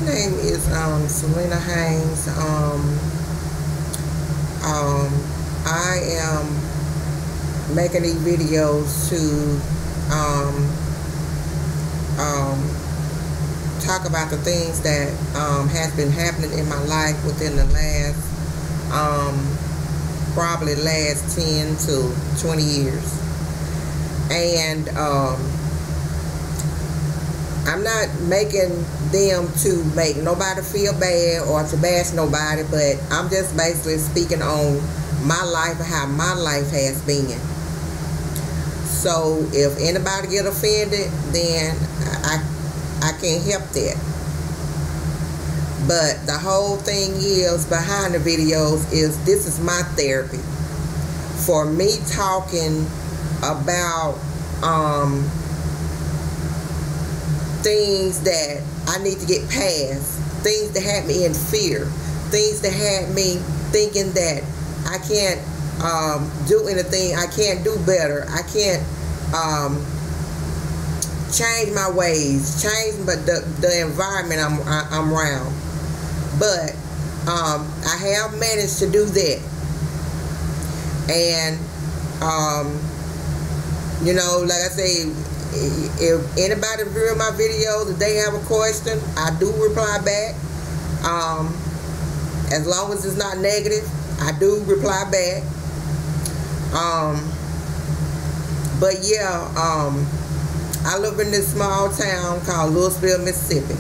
name is Sylinna Haynes. I am making these videos to talk about the things that has been happening in my life within the last probably last 10 to 20 years. And I'm not making them to make nobody feel bad or to bash nobody, but I'm just basically speaking on my life and how my life has been. So if anybody get offended, then I can't help that. But the whole thing is, behind the videos is, this is my therapy for me talking about things that I need to get past, things that had me in fear, things that had me thinking that I can't do anything, I can't do better, I can't change my ways, change the environment I'm around. But I have managed to do that. And you know, like I say, if anybody view my videos, if they have a question, I do reply back. As long as it's not negative, I do reply back. But yeah, I live in this small town called Louisville, Mississippi.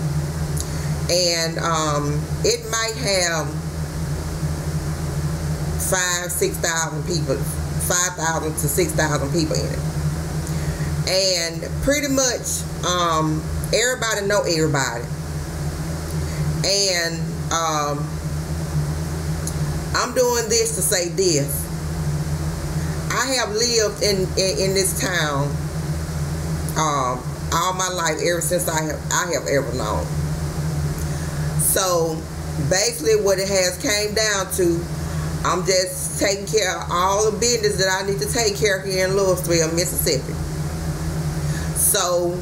And it might have 5,000–6,000 people, 5,000 to 6,000 people in it. And pretty much everybody know everybody. And I'm doing this to say this. I have lived in this town all my life, ever since I have ever known. So basically what it has came down to, I'm just taking care of all the business that I need to take care of here in Louisville, Mississippi. So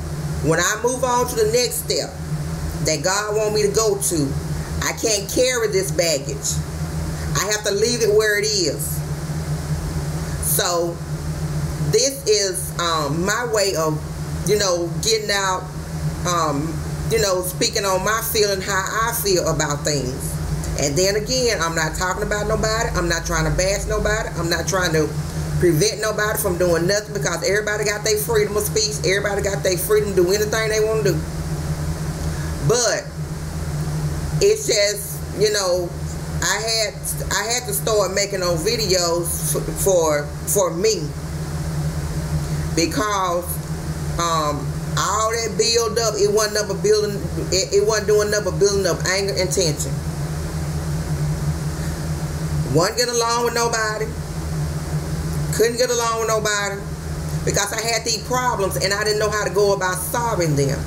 when I move on to the next step that God wants me to go to, I can't carry this baggage. I have to leave it where it is. So this is my way of, you know, getting out, you know, speaking on my feeling, how I feel about things. And then again, I'm not talking about nobody. I'm not trying to bash nobody. I'm not trying to prevent nobody from doing nothing, because everybody got their freedom of speech. Everybody got their freedom to do anything they want to do. But it's just, you know, I had to start making those videos for me, because all that build up, it wasn't doing nothing but building up anger and tension. Wasn't get along with nobody. Couldn't get along with nobody, because I had these problems and I didn't know how to go about solving them,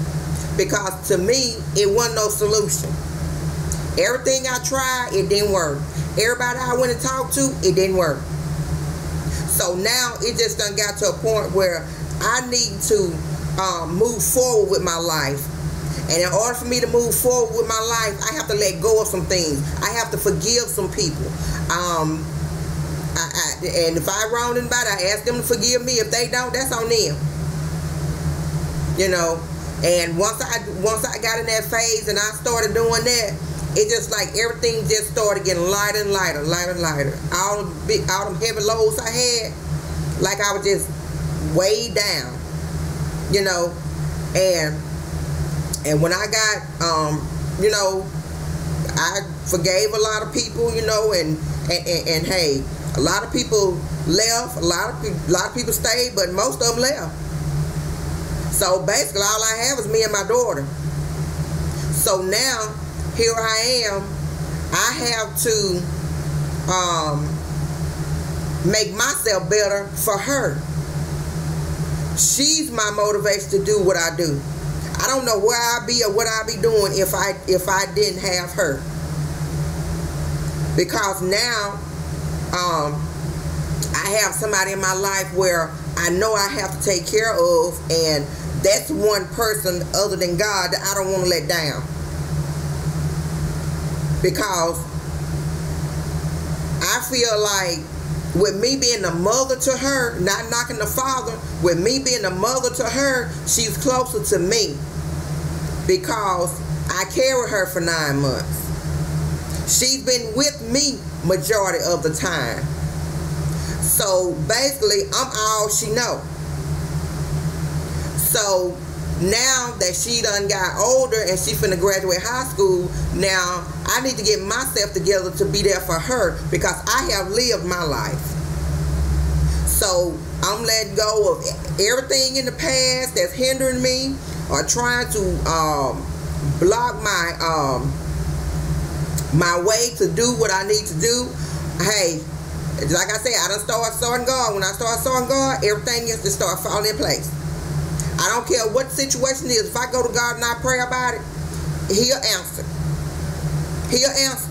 because to me it wasn't no solution. Everything I tried, it didn't work. Everybody I went and talked to, it didn't work. So now it just done got to a point where I need to move forward with my life. And in order for me to move forward with my life, I have to let go of some things. I have to forgive some people. And if I wrong anybody, I ask them to forgive me. If they don't, that's on them. You know. And once I got in that phase and I started doing that, it just like everything just started getting lighter and lighter, lighter and lighter. All them heavy loads I had, like I was just way down. You know. And when I got, you know, I forgave a lot of people, you know, and hey, a lot of people left, a lot of people stayed, but most of them left. So basically all I have is me and my daughter. So now here I am. I have to make myself better for her. She's my motivation to do what I do. I don't know where I'd be or what I'd be doing if I didn't have her. Because now I have somebody in my life where I know I have to take care of, and that's one person other than God that I don't want to let down. because I feel like with me being the mother to her, not knocking the father, with me being the mother to her, she's closer to me because I carried her for 9 months. She's been with me majority of the time. So basically, I'm all she know. So now that she done got older and she finna graduate high school, now I need to get myself together to be there for her because I have lived my life. So I'm letting go of everything in the past that's hindering me or trying to block my way to do what I need to do. Hey, like I said, I done started serving God. When I start serving God, everything has to start falling in place. I don't care what the situation is. If I go to God and I pray about it, He'll answer. He'll answer.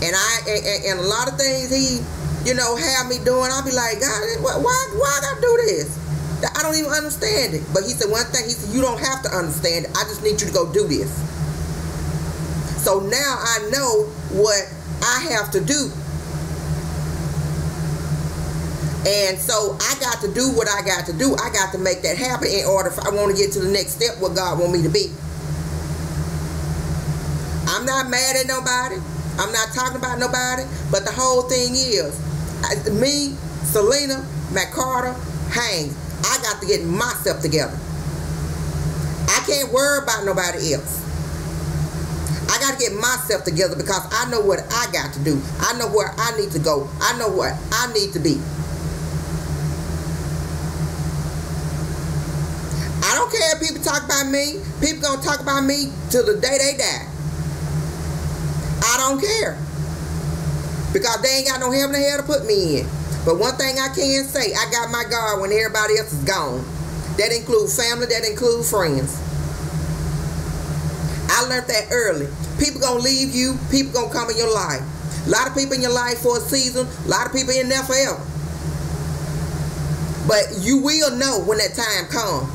And a lot of things He, have me doing, I'll be like, God, why I gotta do this? I don't even understand it. But He said one thing. He said, you don't have to understand it. I just need you to go do this. So now I know what I have to do. And so I got to do what I got to do. I got to make that happen in order if I want to get to the next step where God want me to be. I'm not mad at nobody. I'm not talking about nobody. But the whole thing is, me, Sylinna, McCarter, Haynes, I got to get myself together. I can't worry about nobody else. I got to get myself together because I know what I got to do. I know where I need to go. I know what I need to be. I don't care if people talk about me. People gonna talk about me till the day they die. I don't care. Because they ain't got no heaven or hell to put me in. But one thing I can say, I got my God when everybody else is gone. That includes family, that includes friends. I learned that early. People gonna leave you, people gonna come in your life. A lot of people in your life for a season, a lot of people in there forever. But you will know when that time comes.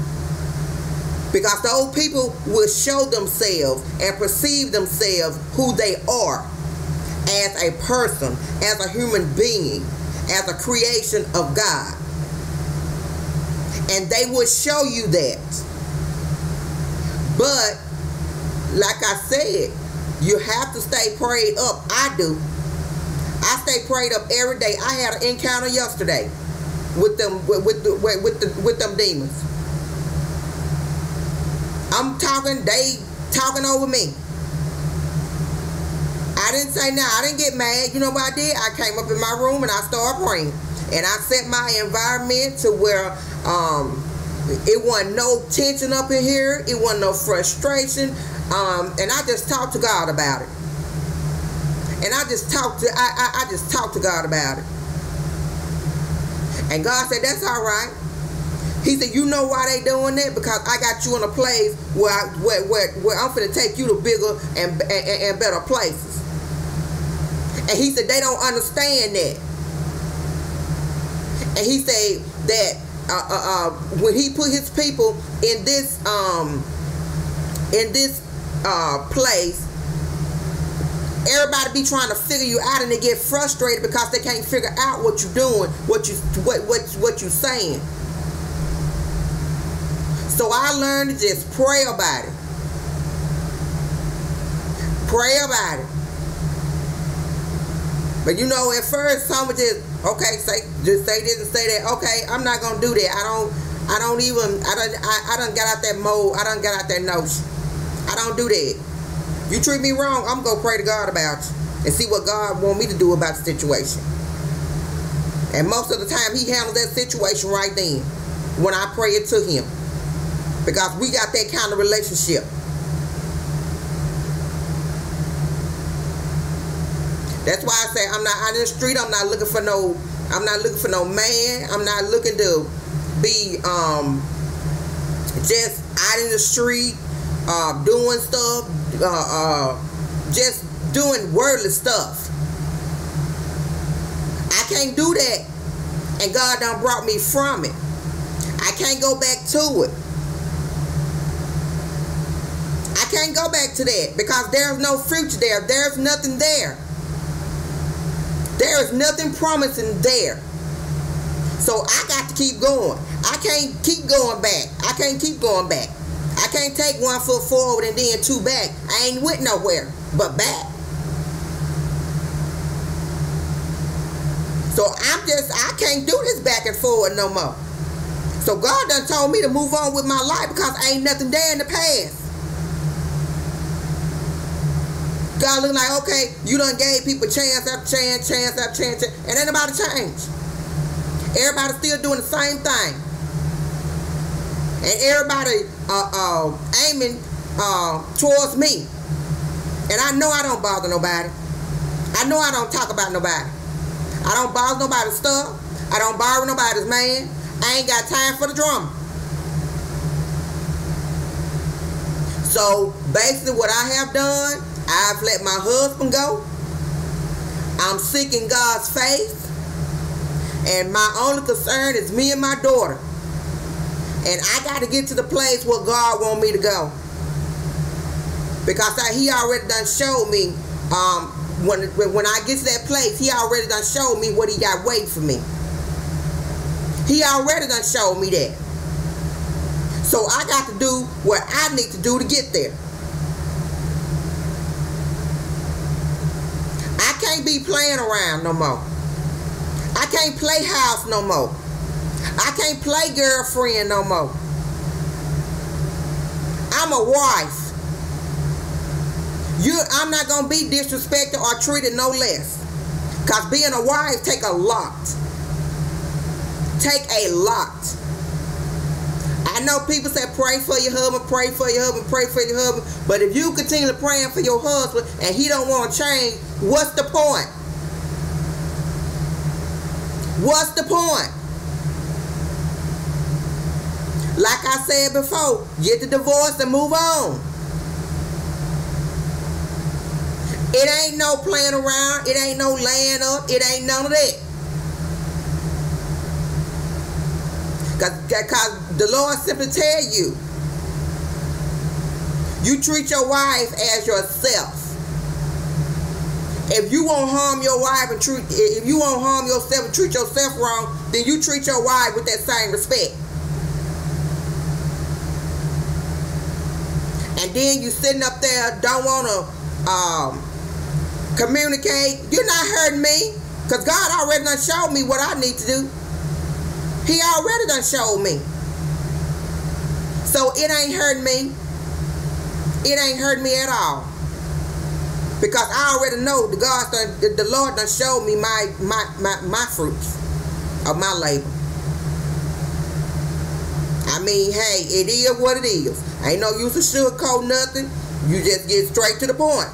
Because those people will show themselves and perceive themselves who they are as a person, as a human being, as a creation of God. And they will show you that. But, like I said, you have to stay prayed up. I do. I stay prayed up every day. I had an encounter yesterday with them demons. I'm talking, they talking over me. I didn't say no, I didn't get mad. You know what I did? I came up in my room and I started praying. And I set my environment to where it wasn't no tension up in here. It wasn't no frustration. And I just talked to God about it. And I just talked to God about it. And God said, that's all right. He said, you know why they doing that? Because I got you in a place where I'm finna take you to bigger and better places. And he said, they don't understand that. And he said that when he put his people in this place, everybody be trying to figure you out and they get frustrated because they can't figure out what you're doing, what you're saying. So I learned to just pray about it. Pray about it. But at first some would just, okay, say this and say that. Okay, I'm not gonna do that. I done got out that mode. I done got out that notion. I don't do that. You treat me wrong, I'm gonna pray to God about you and see what God want me to do about the situation. And most of the time He handles that situation right then when I pray it to Him. Because we got that kind of relationship. That's why I say I'm not out in the street. I'm not looking for no man. I'm not looking to be just out in the street doing stuff, just doing worldly stuff. I can't do that. And God done brought me from it. I can't go back to it. I can't go back to that because there's no future there. There's nothing there. There is nothing promising there. So I got to keep going. I can't keep going back. I can't keep going back. I can't take 1 foot forward and then 2 back. I ain't went nowhere but back. So I can't do this back and forward no more. So God done told me to move on with my life because ain't nothing there in the past. God looking like, okay, you done gave people chance after chance, chance after chance, and ain't about to change. Everybody's still doing the same thing. And everybody aiming towards me. And I know I don't bother nobody. I know I don't talk about nobody. I don't bother nobody's stuff. I don't borrow nobody's man. I ain't got time for the drama. So basically what I have done, I've let my husband go. I'm seeking God's face. And my only concern is me and my daughter. And I got to get to the place where God wants me to go. Because he already done showed me, when I get to that place, he already done showed me what he got waiting for me. He already done showed me that. So I got to do what I need to do to get there. I can't be playing around no more. I can't play house no more. I can't play girlfriend no more. I'm a wife. I'm not going to be disrespected or treated no less. Because being a wife take a lot. Take a lot. I know people say pray for your husband, pray for your husband, pray for your husband. But if you continue praying for your husband and he don't want to change, what's the point? What's the point? Like I said before, get the divorce and move on. It ain't no playing around. It ain't no laying up. It ain't none of that. Because the Lord simply tell you, you treat your wife as yourself. If you won't harm your wife and if you won't harm yourself and treat yourself wrong, then you treat your wife with that same respect. And then you sitting up there, don't want to communicate. You're not hurting me, because God already done showed me what I need to do. He already done showed me. So it ain't hurting me. It ain't hurting me at all. Because I already know the Lord done showed me my fruits of my labor. I mean, hey, it is what it is. Ain't no use to sugarcoat nothing. You just get straight to the point.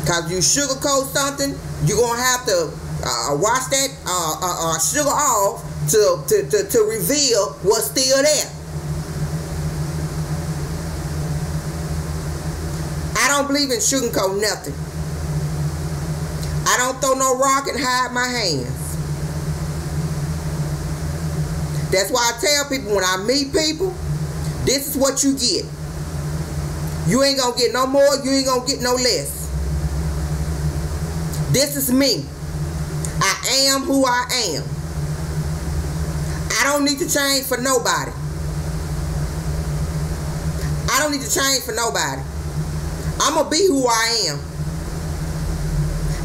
Because you sugarcoat something, you're going to have to wash that sugar off to reveal what's still there. I don't believe in sugarcoating nothing. I don't throw no rock and hide my hands. That's why I tell people when I meet people, this is what you get. You ain't gonna get no more, you ain't gonna get no less. This is me. I am who I am. I don't need to change for nobody. I don't need to change for nobody. I'm going to be who I am.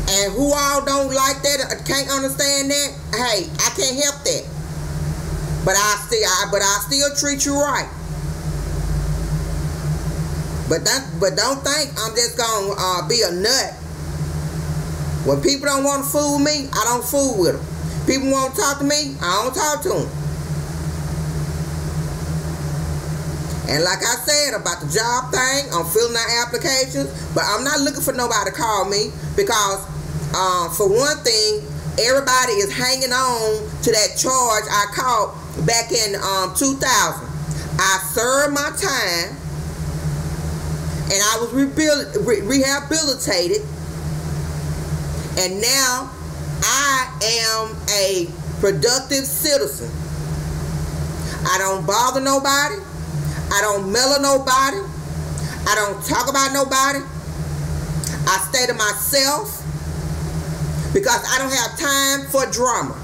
And who all don't like that or can't understand that, hey, I can't help that. But I still treat you right. But don't think I'm just going to be a nut. When people don't want to fool me, I don't fool with them. People want to talk to me, I don't talk to them. And like I said about the job thing, I'm filling out applications, but I'm not looking for nobody to call me because, for one thing, everybody is hanging on to that charge I caught back in 2000. I served my time, and I was rehabilitated, and now I am a productive citizen. I don't bother nobody. I don't mellow nobody. I don't talk about nobody. I stay to myself because I don't have time for drama.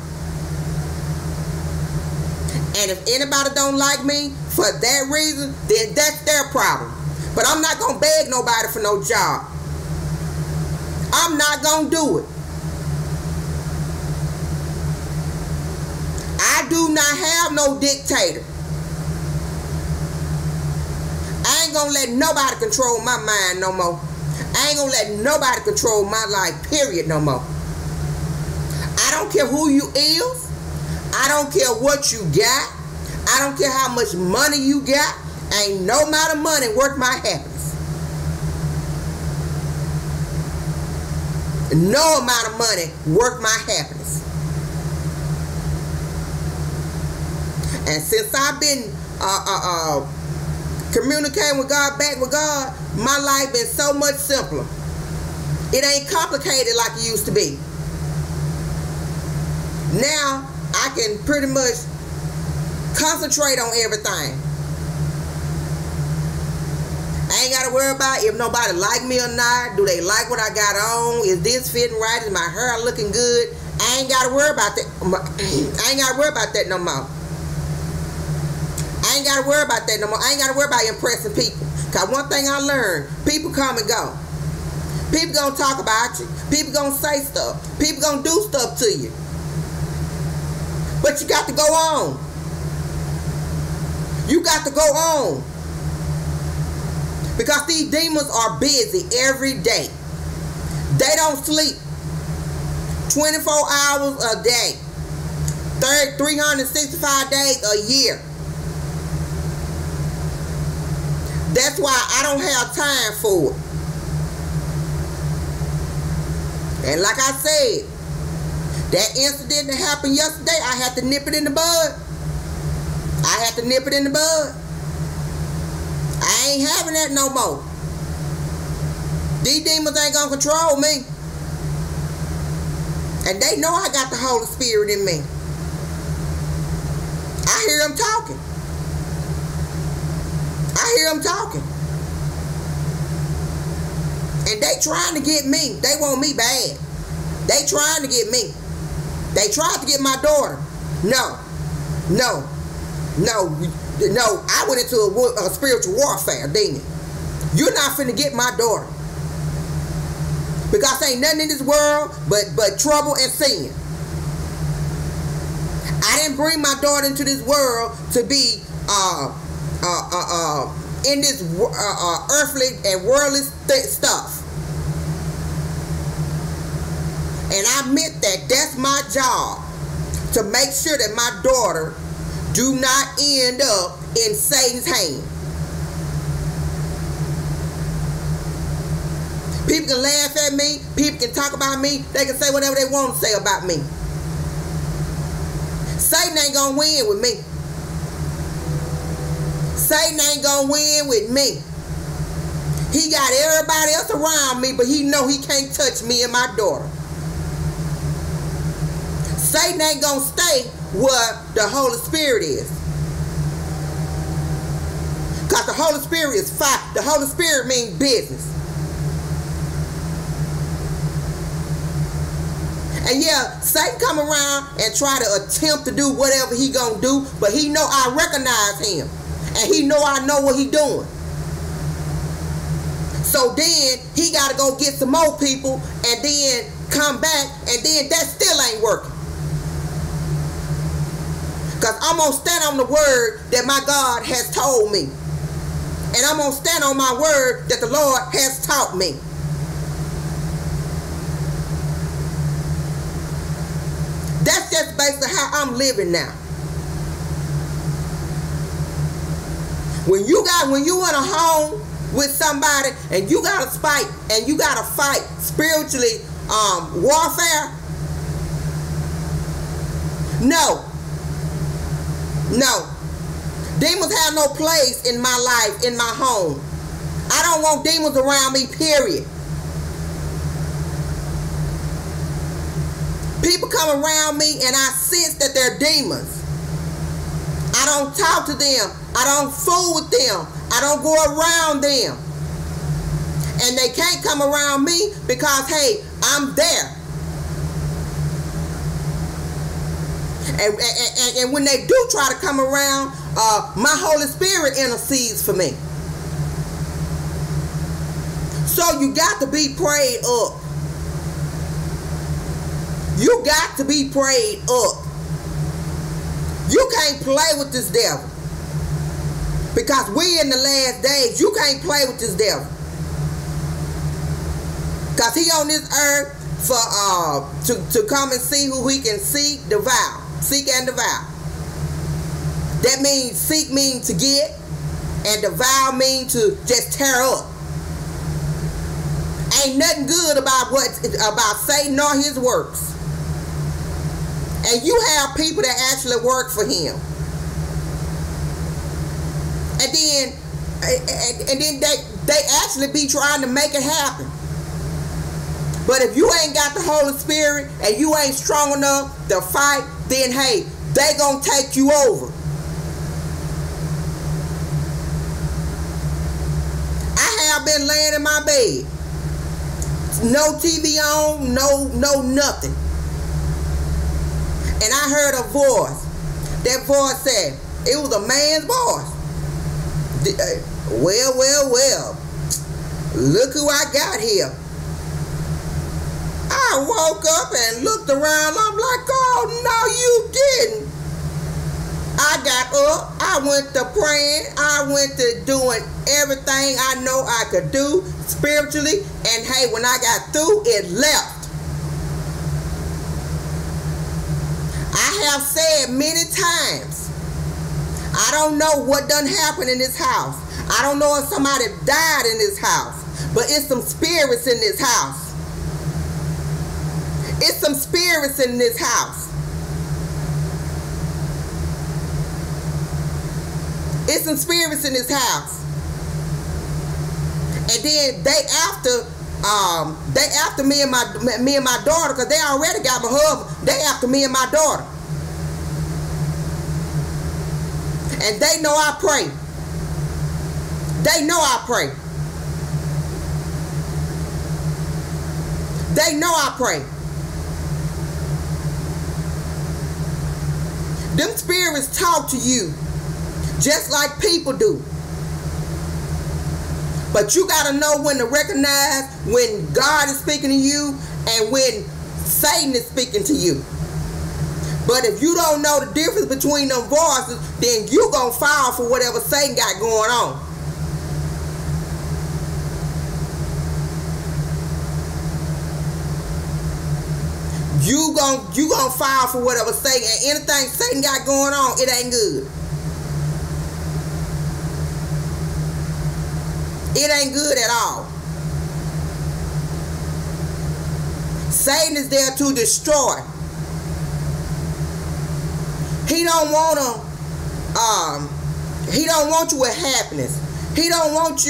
And if anybody don't like me for that reason, then that's their problem. But I'm not going to beg nobody for no job. I'm not going to do it. I do not have no dictator. I ain't going to let nobody control my mind no more. I ain't going to let nobody control my life, period, no more. I don't care who you is. I don't care what you got. I don't care how much money you got. Ain't no amount of money worth my happiness. No amount of money worth my happiness. And since I've been communicating with God, back with God, my life been so much simpler. It ain't complicated like it used to be. Now I can pretty much concentrate on everything. I ain't got to worry about if nobody like me or not. Do they like what I got on? Is this fitting right? Is my hair looking good? I ain't got to worry about that. I ain't got to worry about that no more. I ain't got to worry about that no more. I ain't got to worry about impressing people. Because one thing I learned, people come and go. People going to talk about you. People going to say stuff. People going to do stuff to you. But you got to go on. You got to go on. Because these demons are busy every day. They don't sleep. 24 hours a day. 365 days a year. That's why I don't have time for it. And like I said, that incident that happened yesterday, I had to nip it in the bud. I had to nip it in the bud. I ain't having that no more. These demons ain't gonna control me. And they know I got the Holy Spirit in me. I hear them talking. I hear them talking. And they trying to get me. They want me bad. They trying to get me. They tried to get my daughter. No. I went into a spiritual warfare, didn't it? You're not finna get my daughter. Because ain't nothing in this world but trouble and sin. I didn't bring my daughter into this world to be in this earthly and worldly stuff. And I admit that that's my job, to make sure that my daughter do not end up in Satan's hand. People can laugh at me. People can talk about me. They can say whatever they want to say about me. Satan ain't gonna win with me. Satan ain't gonna win with me. He got everybody else around me, but he know he can't touch me and my daughter. Satan ain't gonna stay where the Holy Spirit is. Because the Holy Spirit is fire. The Holy Spirit means business. And yeah, Satan come around and try to attempt to do whatever he gonna do, but he know I recognize him. And he know I know what he doing. So then he gotta go get some more people and then come back, and then that still ain't working. Because I'm going to stand on the word that my God has told me. And I'm going to stand on my word that the Lord has taught me. That's just basically how I'm living now. When you in a home with somebody and you got to fight, and you got to fight spiritually warfare, no. Demons have no place in my life, in my home. I don't want demons around me, period. People come around me and I sense that they're demons. I don't talk to them. I don't fool with them. I don't go around them. And they can't come around me because, hey, I'm there. And when they do try to come around, my Holy Spirit intercedes for me. So you got to be prayed up. You got to be prayed up. You can't play with this devil. Because we in the last days, you can't play with this devil. Because he on this earth for to come and see who he can seek, devour. Seek and devour. That means seek means to get, and devour means to just tear up. Ain't nothing good about Satan nor his works. And you have people that actually work for him. And then they actually be trying to make it happen. But if you ain't got the Holy Spirit and you ain't strong enough to fight, then hey, they gonna take you over. I have been laying in my bed. No TV on, no nothing. And I heard a voice. That voice said, it was a man's voice. Well, look who I got here. I woke up and looked around. I'm like, oh, no, you didn't. I got up. I went to praying. I went to doing everything I know I could do spiritually. And hey, when I got through, it left. I have said many times, I don't know what done happened in this house. I don't know if somebody died in this house. But it's some spirits in this house. It's some spirits in this house. It's some spirits in this house. And then they after me and my daughter, because they already got my husband. They after me and my daughter. And they know I pray. They know I pray. They know I pray. Them spirits talk to you just like people do. But you got to know when to recognize when God is speaking to you and when Satan is speaking to you. But if you don't know the difference between them voices, then you going to fall for whatever Satan got going on. You gonna fall for whatever Satan, and anything Satan got going on, it ain't good. It ain't good at all. Satan is there to destroy. He don't want you with happiness. He don't want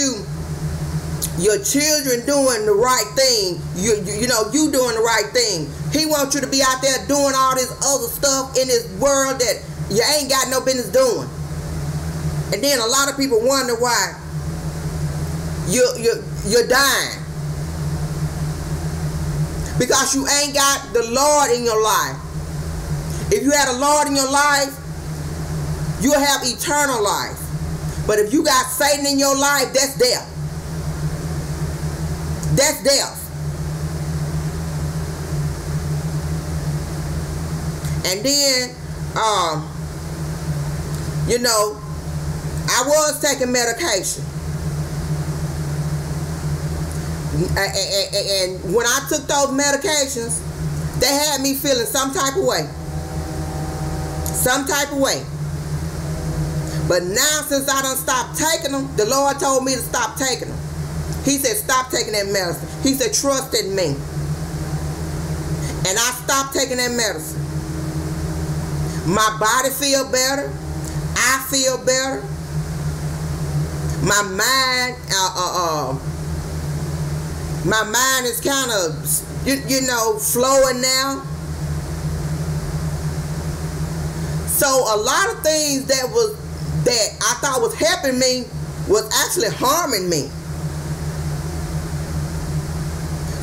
your children doing the right thing. You know, you doing the right thing. He wants you to be out there doing all this other stuff in this world that you ain't got no business doing. And then a lot of people wonder why you're dying. Because you ain't got the Lord in your life. If you had a Lord in your life, you'll have eternal life. But if you got Satan in your life, that's death. That's death. And then, you know, I was taking medication. And when I took those medications, they had me feeling some type of way. Some type of way. But now, since I done stopped taking them, the Lord told me to stop taking them. He said, stop taking that medicine. He said, trust in me. And I stopped taking that medicine. My body feel better. I feel better. My mind is kind of, you know, flowing now. So a lot of things that I thought was helping me was actually harming me.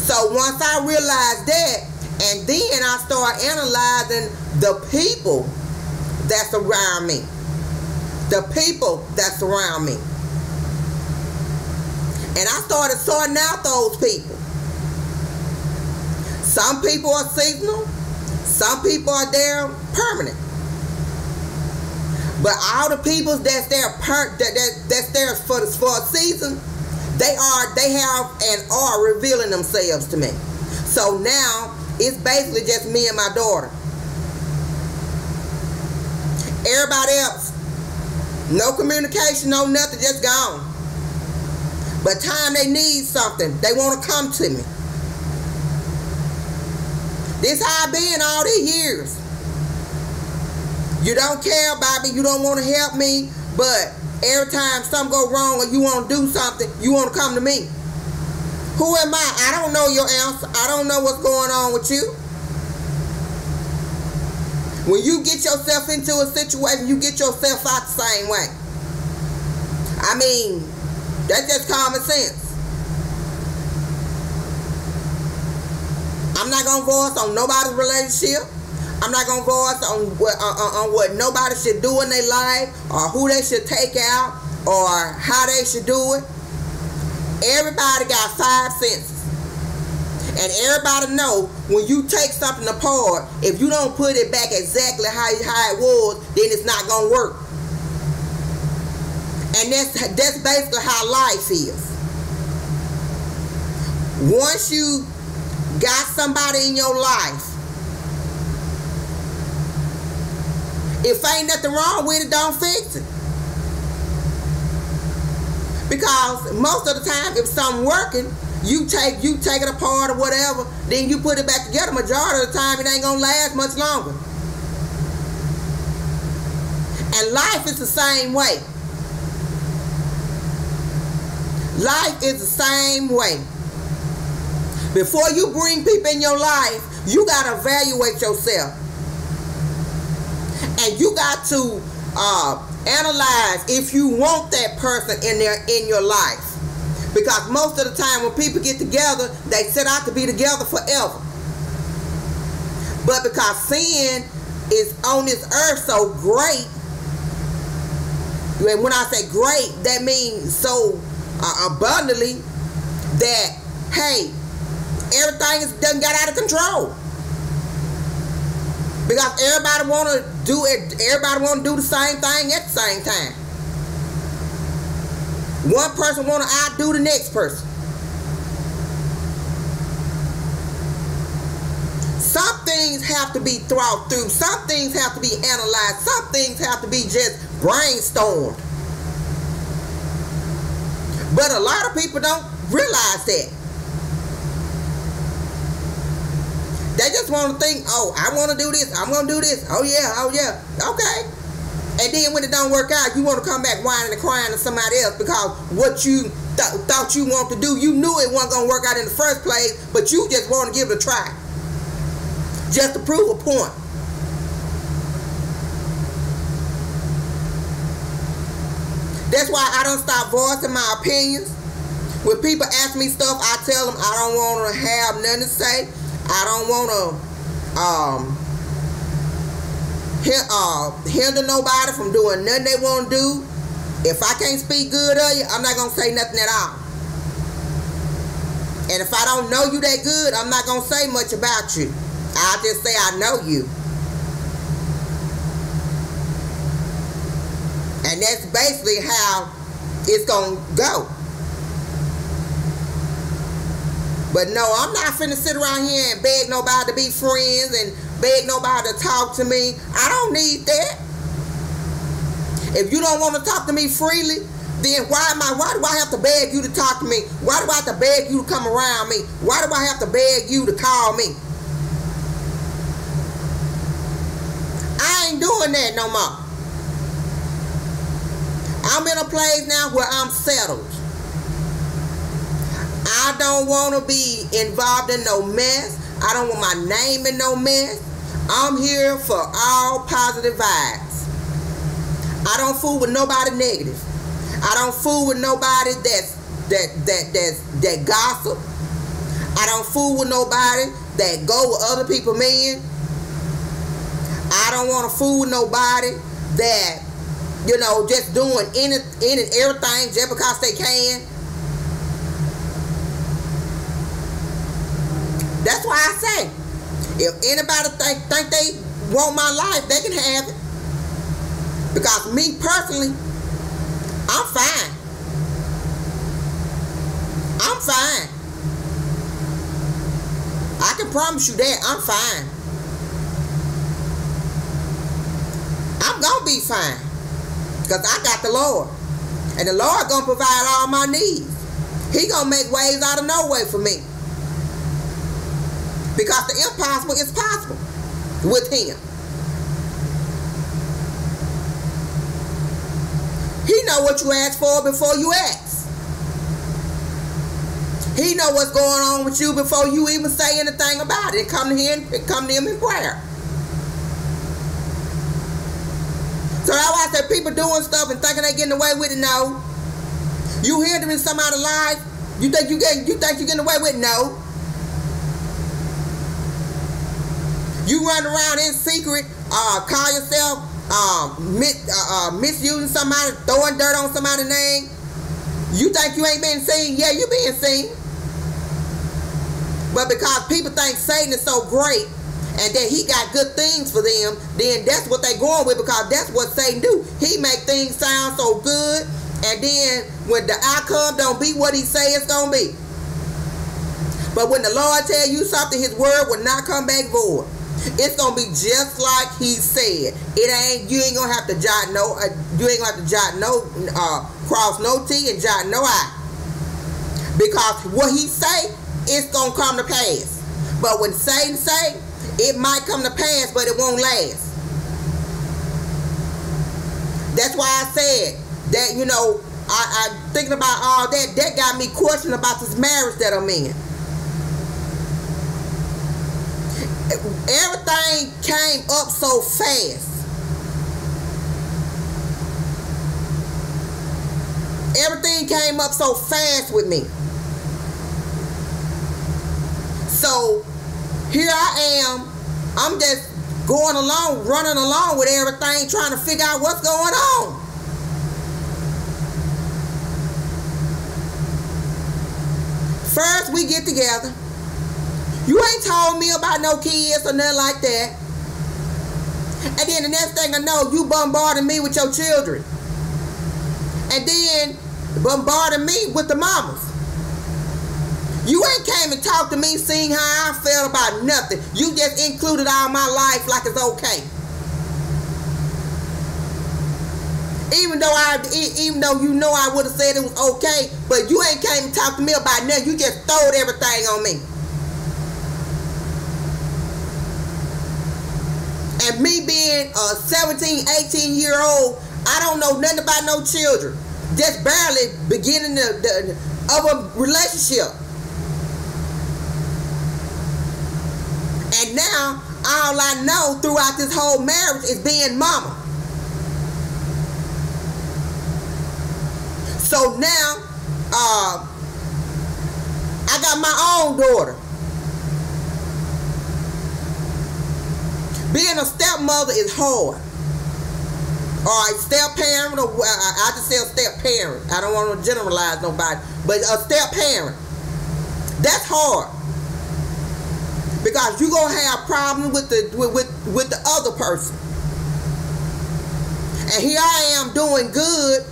So once I realized that, and then I started analyzing the people that surround me. The people that surround me. And I started sorting out those people. Some people are seasonal. Some people are there permanent. But all the people that's there for a season, they have and are revealing themselves to me. So now it's basically just me and my daughter. Everybody else, no communication, no nothing, just gone. But time they need something, they want to come to me. This how I been all these years. You don't care about me, you don't want to help me, but every time something go wrong or you want to do something, you want to come to me. Who am I? I don't know your answer. I don't know what's going on with you. When you get yourself into a situation, you get yourself out the same way. I mean, that's just common sense. I'm not going to voice on nobody's relationship. I'm not going to voice on what nobody should do in their life, or who they should take out, or how they should do it. Everybody got 5 senses. And everybody know when you take something apart, if you don't put it back exactly how it was, then it's not going to work. And that's basically how life is. Once you got somebody in your life, if ain't nothing wrong with it, don't fix it. Because most of the time, if something working, you take it apart or whatever, then you put it back together. Majority of the time, it ain't gonna last much longer. And life is the same way. Life is the same way. Before you bring people in your life, you gotta evaluate yourself. And you got to analyze if you want that person in your life. Because most of the time when people get together, they set out to be together forever. But because sin is on this earth so great, and when I say great, that means so abundantly that, hey, everything done got out of control. Because everybody want to do it. Everybody want to do the same thing at the same time. One person want to outdo the next person. Some things have to be thought through. Some things have to be analyzed. Some things have to be just brainstormed. But a lot of people don't realize that. They just want to think, oh, I want to do this, I'm going to do this, oh yeah, okay. And then when it don't work out, you want to come back whining and crying to somebody else because what you thought you want to do, you knew it wasn't going to work out in the first place, but you just want to give it a try. Just to prove a point. That's why I don't stop voicing my opinions. When people ask me stuff, I tell them I don't want to have nothing to say. I don't want to hinder nobody from doing nothing they want to do. If I can't speak good of you, I'm not going to say nothing at all. And if I don't know you that good, I'm not going to say much about you. I'll just say I know you. And that's basically how it's going to go. But no, I'm not finna sit around here and beg nobody to be friends and beg nobody to talk to me. I don't need that. If you don't want to talk to me freely, then why do I have to beg you to talk to me? Why do I have to beg you to come around me? Why do I have to beg you to call me? I ain't doing that no more. I'm in a place now where I'm settled. I don't want to be involved in no mess. I don't want my name in no mess. I'm here for all positive vibes. I don't fool with nobody negative. I don't fool with nobody that gossip. I don't fool with nobody that go with other people's men. I don't want to fool with nobody that, you know, just doing any and everything just because they can. That's why I say, if anybody think they want my life, they can have it. Because me personally, I'm fine. I'm fine. I can promise you that I'm fine. I'm gonna be fine. Because I got the Lord. And the Lord gonna provide all my needs. He gonna make ways out of no way for me. Because the impossible is possible with Him. He know what you ask for before you ask. He know what's going on with you before you even say anything about it. Come to Him in prayer. So that's why I said people doing stuff and thinking they getting away with it. No. You hindering somebody's life. You think you're getting away with it? No. You run around in secret, call yourself misusing somebody, throwing dirt on somebody's name. You think you ain't being seen? Yeah, you being seen. But because people think Satan is so great and that he got good things for them, then that's what they going with, because that's what Satan do. He make things sound so good, and then when the outcome don't be what he say it's gonna be. But when the Lord tell you something, His word will not come back void. It's gonna be just like He said. You ain't gonna have to jot no. You ain't gonna have to jot no, cross no T and jot no I. Because what He say, it's gonna come to pass. But when Satan say, it might come to pass, but it won't last. That's why I said that. You know, I thinking about all that. That got me questioning about this marriage that I'm in. Everything came up so fast. Everything came up so fast with me. So here I am. I'm just going along, running along with everything, trying to figure out what's going on. First we get together. You ain't told me about no kids or nothing like that. And then the next thing I know, you bombarding me with your children. And then bombarding me with the mamas. You ain't came and talked to me, seeing how I felt about nothing. You just included all my life like it's okay. Even though you know I would have said it was okay, but you ain't came and talked to me about nothing. You just throwed everything on me. And me being a 17, 18-year-old, I don't know nothing about no children. Just barely beginning of a relationship. And now, all I know throughout this whole marriage is being mama. So now, I got my own daughter. Being a stepmother is hard. Or a step-parent, or I just say a step-parent. I don't want to generalize nobody. But a step-parent, that's hard. Because you're going to have problems with the other person. And here I am doing good,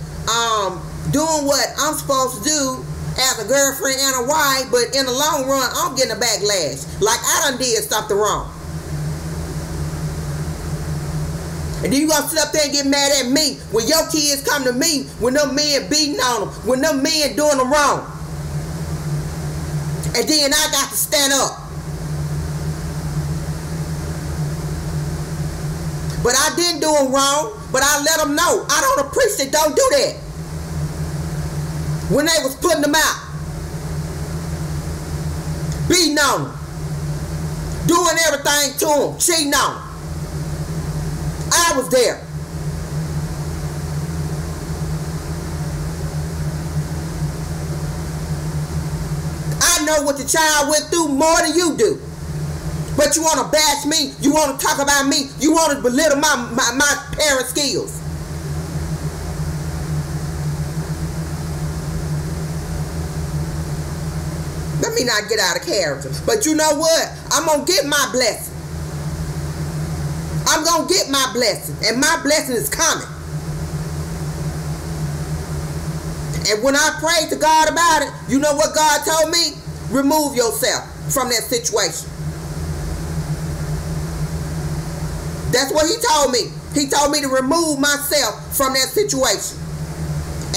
doing what I'm supposed to do as a girlfriend and a wife, but in the long run, I'm getting a backlash. Like I done did something wrong. And then you gonna sit up there and get mad at me when your kids come to me when them men beating on them, when them men doing them wrong. And then I got to stand up. But I didn't do them wrong, but I let them know. I don't appreciate, don't do that. When they was putting them out. Beating on them. Doing everything to them. Cheating on them. I was there. I know what the child went through more than you do. But you want to bash me. You want to talk about me. You want to belittle my parent skills. Let me not get out of character. But you know what? I'm going to get my blessing. I'm going to get my blessing. And my blessing is coming. And when I prayed to God about it, you know what God told me? Remove yourself from that situation. That's what he told me. He told me to remove myself from that situation.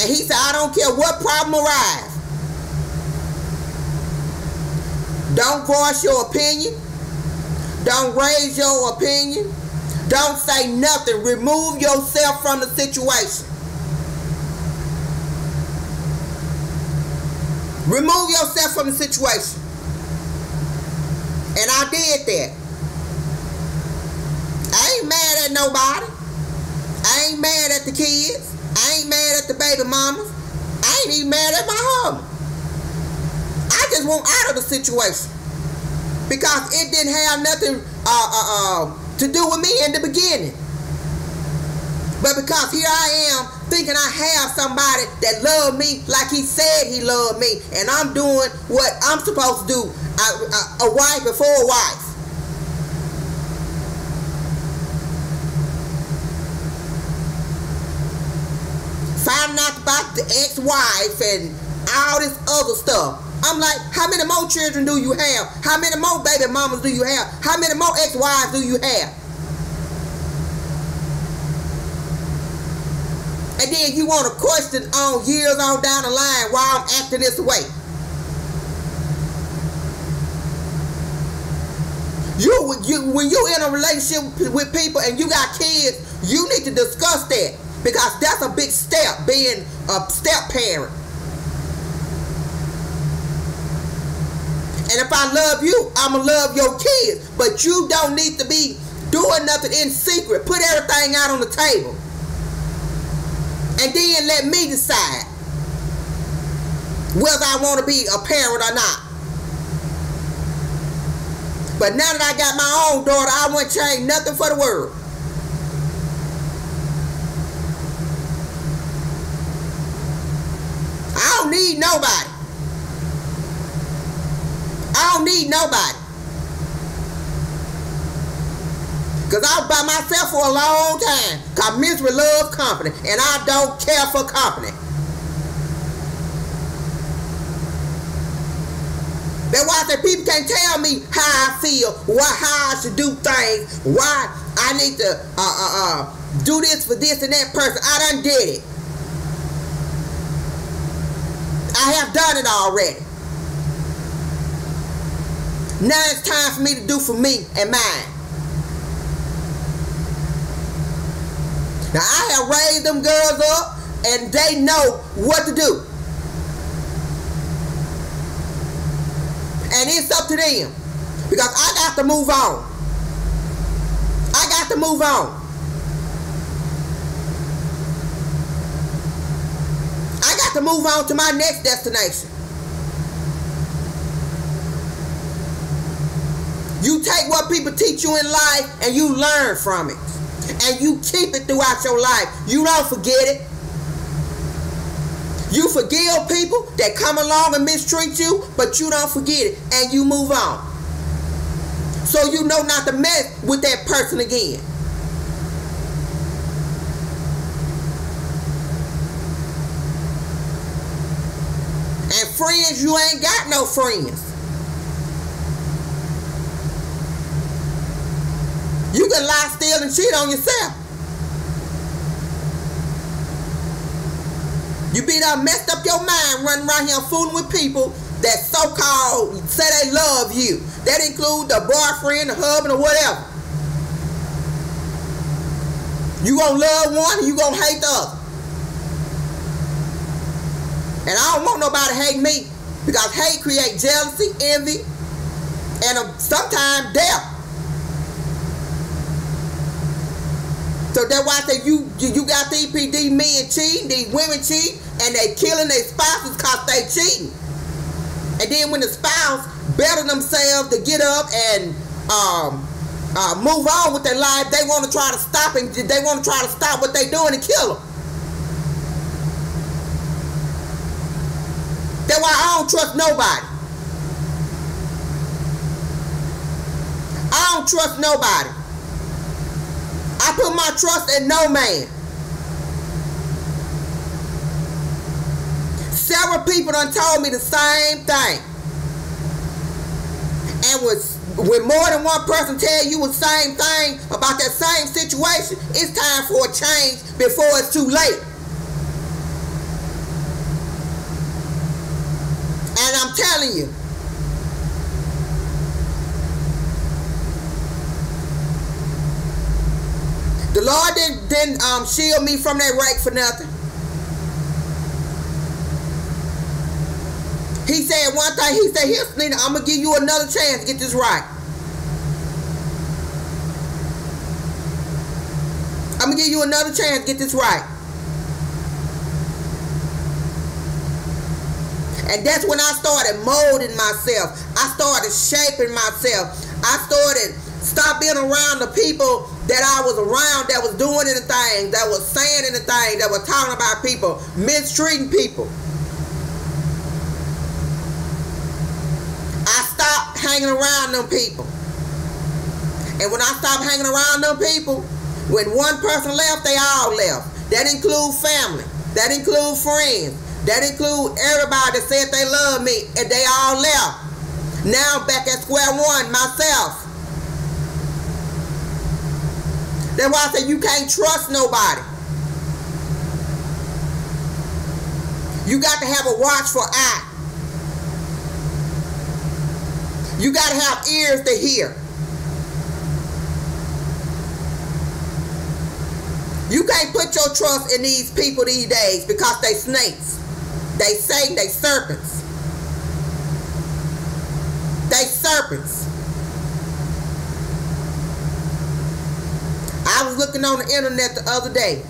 And he said, I don't care what problem arises. Don't voice your opinion. Don't raise your opinion. Don't say nothing. Remove yourself from the situation. Remove yourself from the situation. And I did that. I ain't mad at nobody. I ain't mad at the kids. I ain't mad at the baby mamas. I ain't even mad at my husband. I just want out of the situation. Because it didn't have nothing to do with me in the beginning. But because here I am thinking I have somebody that loved me like he said he loved me, and I'm doing what I'm supposed to do, a wife before a wife. Finding out about the ex-wife and all this other stuff. I'm like, how many more children do you have? How many more baby mamas do you have? How many more ex-wives do you have? And then you want to question on years on down the line why I'm acting this way. When you're in a relationship with people and you got kids, you need to discuss that. Because that's a big step, being a step parent. And if I love you, I'm going to love your kids. But you don't need to be doing nothing in secret. Put everything out on the table. And then let me decide whether I want to be a parent or not. But now that I got my own daughter, I wouldn't change nothing for the world. I don't need nobody. I don't need nobody. Because I was by myself for a long time. Because misery loves company. And I don't care for company. That's why I say people can't tell me how I feel, how I should do things, why I need to do this for this and that person. I done did it. I have done it already. Now it's time for me to do for me and mine. Now I have raised them girls up and they know what to do. And it's up to them. Because I got to move on. I got to move on. I got to move on to my next destination. You take what people teach you in life and you learn from it. And you keep it throughout your life. You don't forget it. You forgive people that come along and mistreat you, but you don't forget it and you move on. So you know not to mess with that person again. And friends, you ain't got no friends. You can lie, steal, and cheat on yourself. You be done messed up your mind running around here fooling with people that so-called say they love you. That include the boyfriend, the husband, or whatever. You gonna love one and you gonna hate the other. And I don't want nobody to hate me, because hate creates jealousy, envy, and sometimes death. So that's why I say you got these men cheating, these women cheating, and they killing their spouses because they cheating. And then when the spouse better themselves to get up and move on with their life, they want to try to stop what they doing and kill them. That's why I don't trust nobody. I don't trust nobody. I put my trust in no man. Several people done told me the same thing. And when more than one person tell you the same thing about that same situation, it's time for a change before it's too late. And I'm telling you, the Lord didn't shield me from that rake for nothing. He said one thing. He said, "Here, Sylinna, I'm going to give you another chance to get this right. I'm going to give you another chance to get this right." And that's when I started molding myself. I started shaping myself. I started stop being around the people that I was around that was doing anything, that was saying anything, that was talking about people, mistreating people. I stopped hanging around them people. And when I stopped hanging around them people, when one person left, they all left. That includes family. That includes friends. That includes everybody that said they love me, and they all left. Now I'm back at square one myself. That's why I say you can't trust nobody. You got to have a watchful eye. You got to have ears to hear. You can't put your trust in these people these days because they snakes. They Satan, they serpents. They serpents. I was looking on the internet the other day,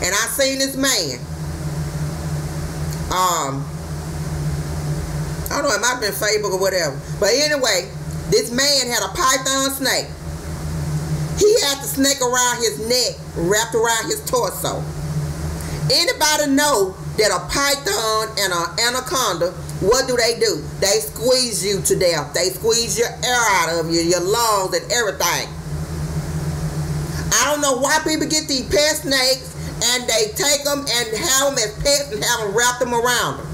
and I seen this man. I don't know, it might have been Facebook or whatever. But anyway, this man had a python snake. He had the snake around his neck, wrapped around his torso. Anybody know that a python and an anaconda, what do? They squeeze you to death. They squeeze your air out of you, your lungs and everything. I don't know why people get these pet snakes and they take them and have them as pets and have them wrap them around them.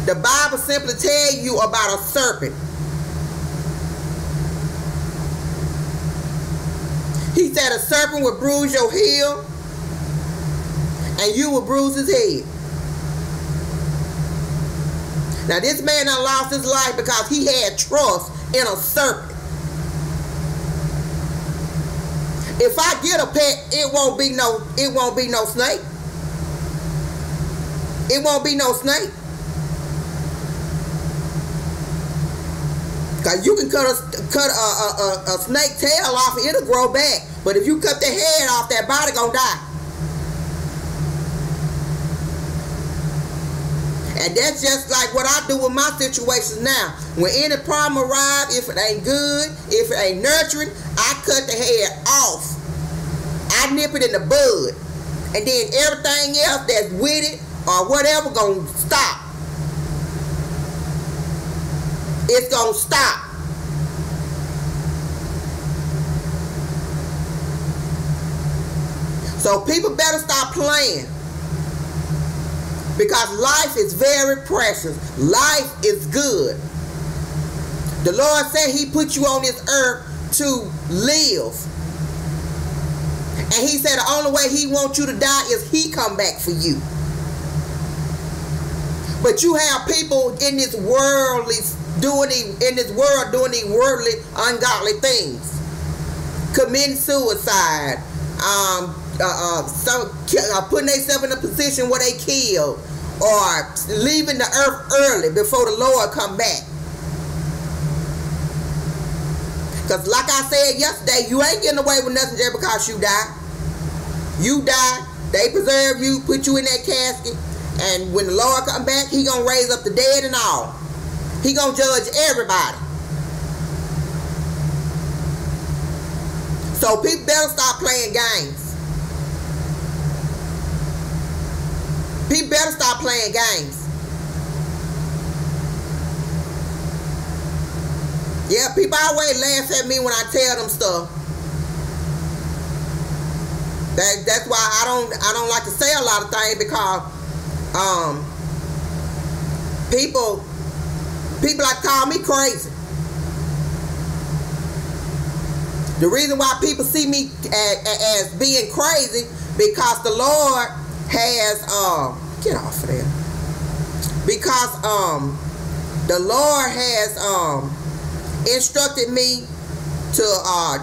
The Bible simply tells you about a serpent. He said a serpent will bruise your heel and you will bruise his head. Now this man done lost his life because he had trust in a serpent. If I get a pet, it won't be no snake. It won't be no snake. Cause you can cut a snake tail off and it'll grow back. But if you cut the head off, that body gonna die. And that's just like what I do with my situations now. When any problem arrives, if it ain't good, if it ain't nurturing, I cut the head off. I nip it in the bud. And then everything else that's with it or whatever gonna stop. It's gonna stop. So people better stop playing. Because life is very precious. Life is good. The Lord said he put you on this earth to live. And he said the only way he wants you to die is he come back for you. But you have people in this world doing these worldly, ungodly things. Committing suicide. Putting themselves in a position where they kill, or leaving the earth early before the Lord come back. Because like I said yesterday, you ain't getting away with nothing just because you die. You die, they preserve you, put you in that casket, and when the Lord come back, he gonna raise up the dead and all. He gonna judge everybody. So people better stop playing games. People better stop playing games. Yeah, people always laugh at me when I tell them stuff. That's why I don't like to say a lot of things, because people like to call me crazy. The reason why people see me as being crazy, because the Lord has get off of there. Because the Lord has instructed me to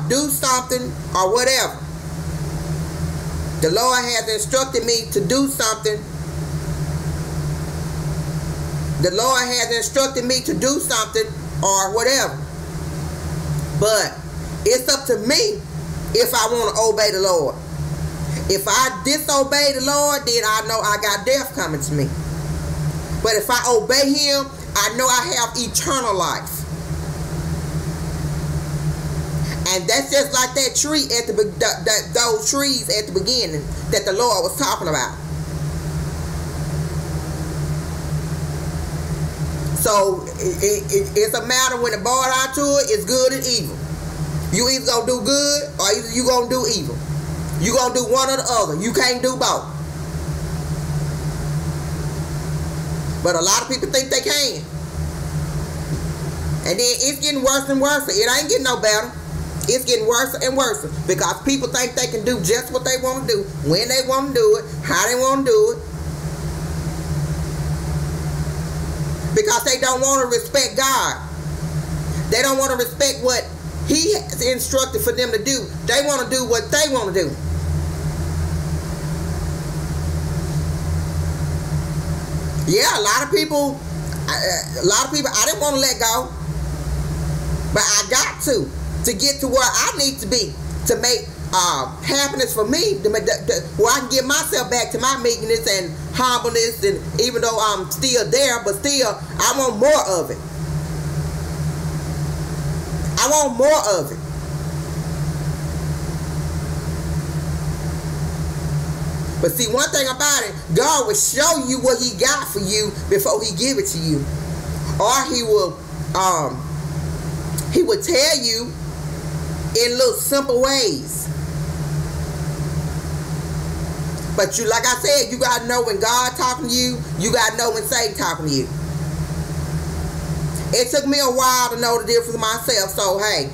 do something or whatever. The Lord has instructed me to do something. The Lord has instructed me to do something or whatever. But it's up to me if I want to obey the Lord. If I disobey the Lord, then I know I got death coming to me. But if I obey him, I know I have eternal life. And that's just like that tree at those trees at the beginning that the Lord was talking about. So it's a matter when it boils down to it, it's good and evil. You either gonna do good or either you gonna do evil. You gonna do one or the other. You can't do both. But a lot of people think they can. And then it's getting worse and worse. It ain't getting no better. It's getting worse and worse because people think they can do just what they want to do, when they want to do it, how they want to do it. Because they don't want to respect God. They don't want to respect what he has instructed for them to do. They want to do what they want to do. Yeah, a lot of people, I didn't want to let go. But I got to get to where I need to be, to make happiness for me, where I can get myself back to my meekness and humbleness, and even though I'm still there, but still, I want more of it. I want more of it. But see, one thing about it, God will show you what he got for you before he give it to you. Or he will tell you in little simple ways. But you, like I said, you gotta know when God talking to you. You gotta know when Satan talking to you. It took me a while to know the difference myself. So hey,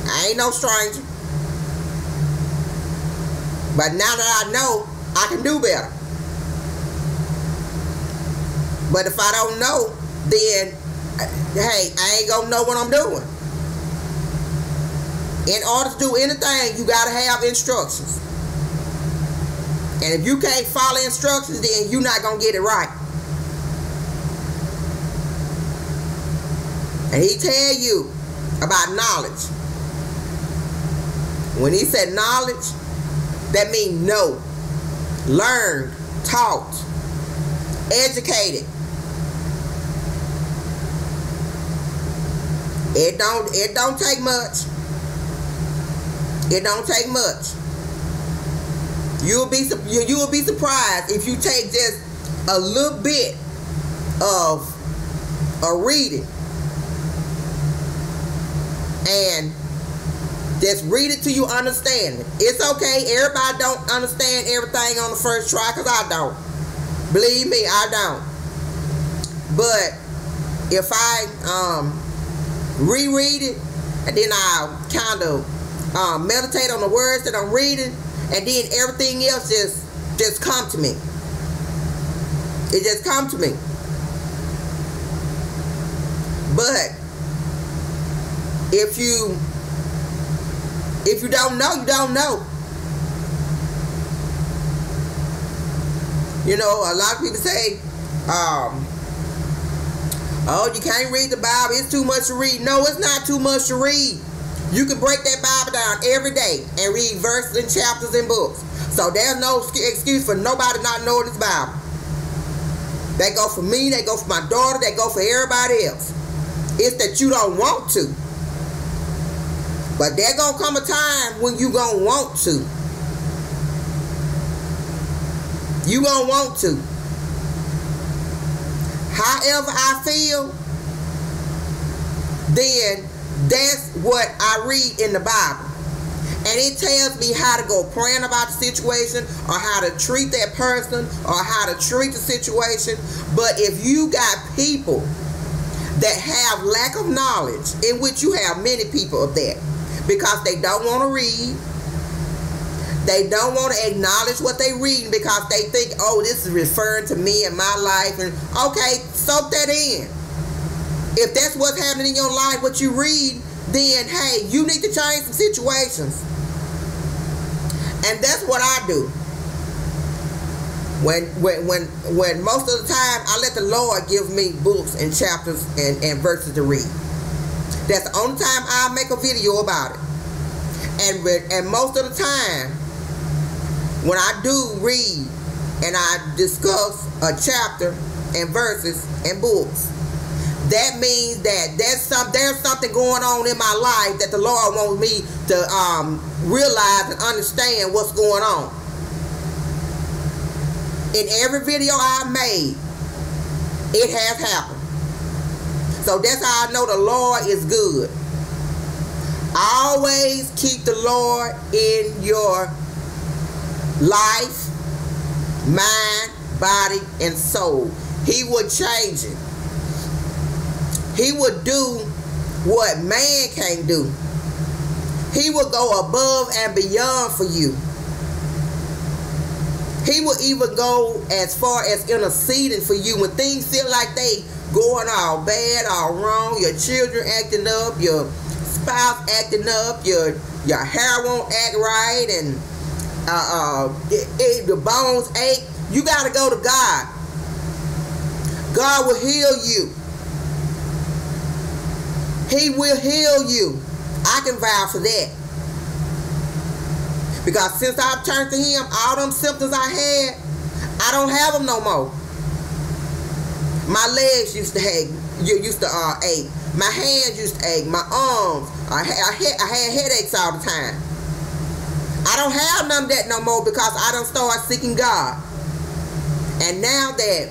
I ain't no stranger. But now that I know, I can do better. But if I don't know, then hey, I ain't gonna know what I'm doing. In order to do anything, you gotta have instructions. And if you can't follow instructions, then you're not gonna get it right. And he tell you about knowledge. When he said knowledge, that means know, learned, taught, educated. It don't take much. It don't take much. You'll be surprised if you take just a little bit of a reading and just read it till you understand it. It's okay. Everybody don't understand everything on the first try, because I don't. Believe me, I don't. But if I reread it, and then I kind of meditate on the words that I'm reading, and then everything else just come to me. It just come to me. But if you don't know, you don't know. You know, a lot of people say, Oh, you can't read the Bible. It's too much to read. No, it's not too much to read. You can break that Bible down every day and read verses and chapters and books. So there's no excuse for nobody not knowing this Bible. They go for me. They go for my daughter. They go for everybody else. It's that you don't want to. But there's going to come a time when you going to want to. You going to want to. However I feel, then that's what I read in the Bible. And it tells me how to go praying about the situation, or how to treat that person, or how to treat the situation. But if you got people that have lack of knowledge, in which you have many people of that, because they don't want to read, they don't want to acknowledge what they reading because they think, oh, this is referring to me and my life. And okay, soak that in. If that's what's happening in your life, what you read, then hey, you need to change some situations. And that's what I do. When most of the time I let the Lord give me books and chapters and verses to read. That's the only time I'll make a video about it. And most of the time, when I do read and I discuss a chapter and verses and books, that means that there's something going on in my life that the Lord wants me to realize and understand what's going on. In every video I made, it has happened. So that's how I know the Lord is good. Always keep the Lord in your life, mind, body, and soul. He would change it. He would do what man can't do. He will go above and beyond for you. He will even go as far as interceding for you when things feel like they going all bad, all wrong, your children acting up, your spouse acting up, your hair won't act right, and the bones ache. You got to go to God. God will heal you. He will heal you. I can vouch for that. Because since I've turned to Him, all them symptoms I had, I don't have them no more. My legs used to ache. My hands used to ache. My arms. I had headaches all the time. I don't have none of that no more because I done started seeking God. And now that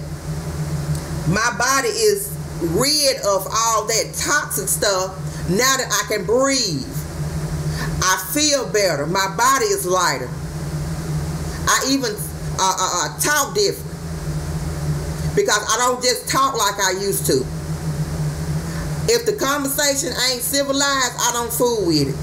my body is rid of all that toxic stuff, now that I can breathe, I feel better. My body is lighter. I even talk different because I don't just talk like I used to. If the conversation ain't civilized, I don't fool with it.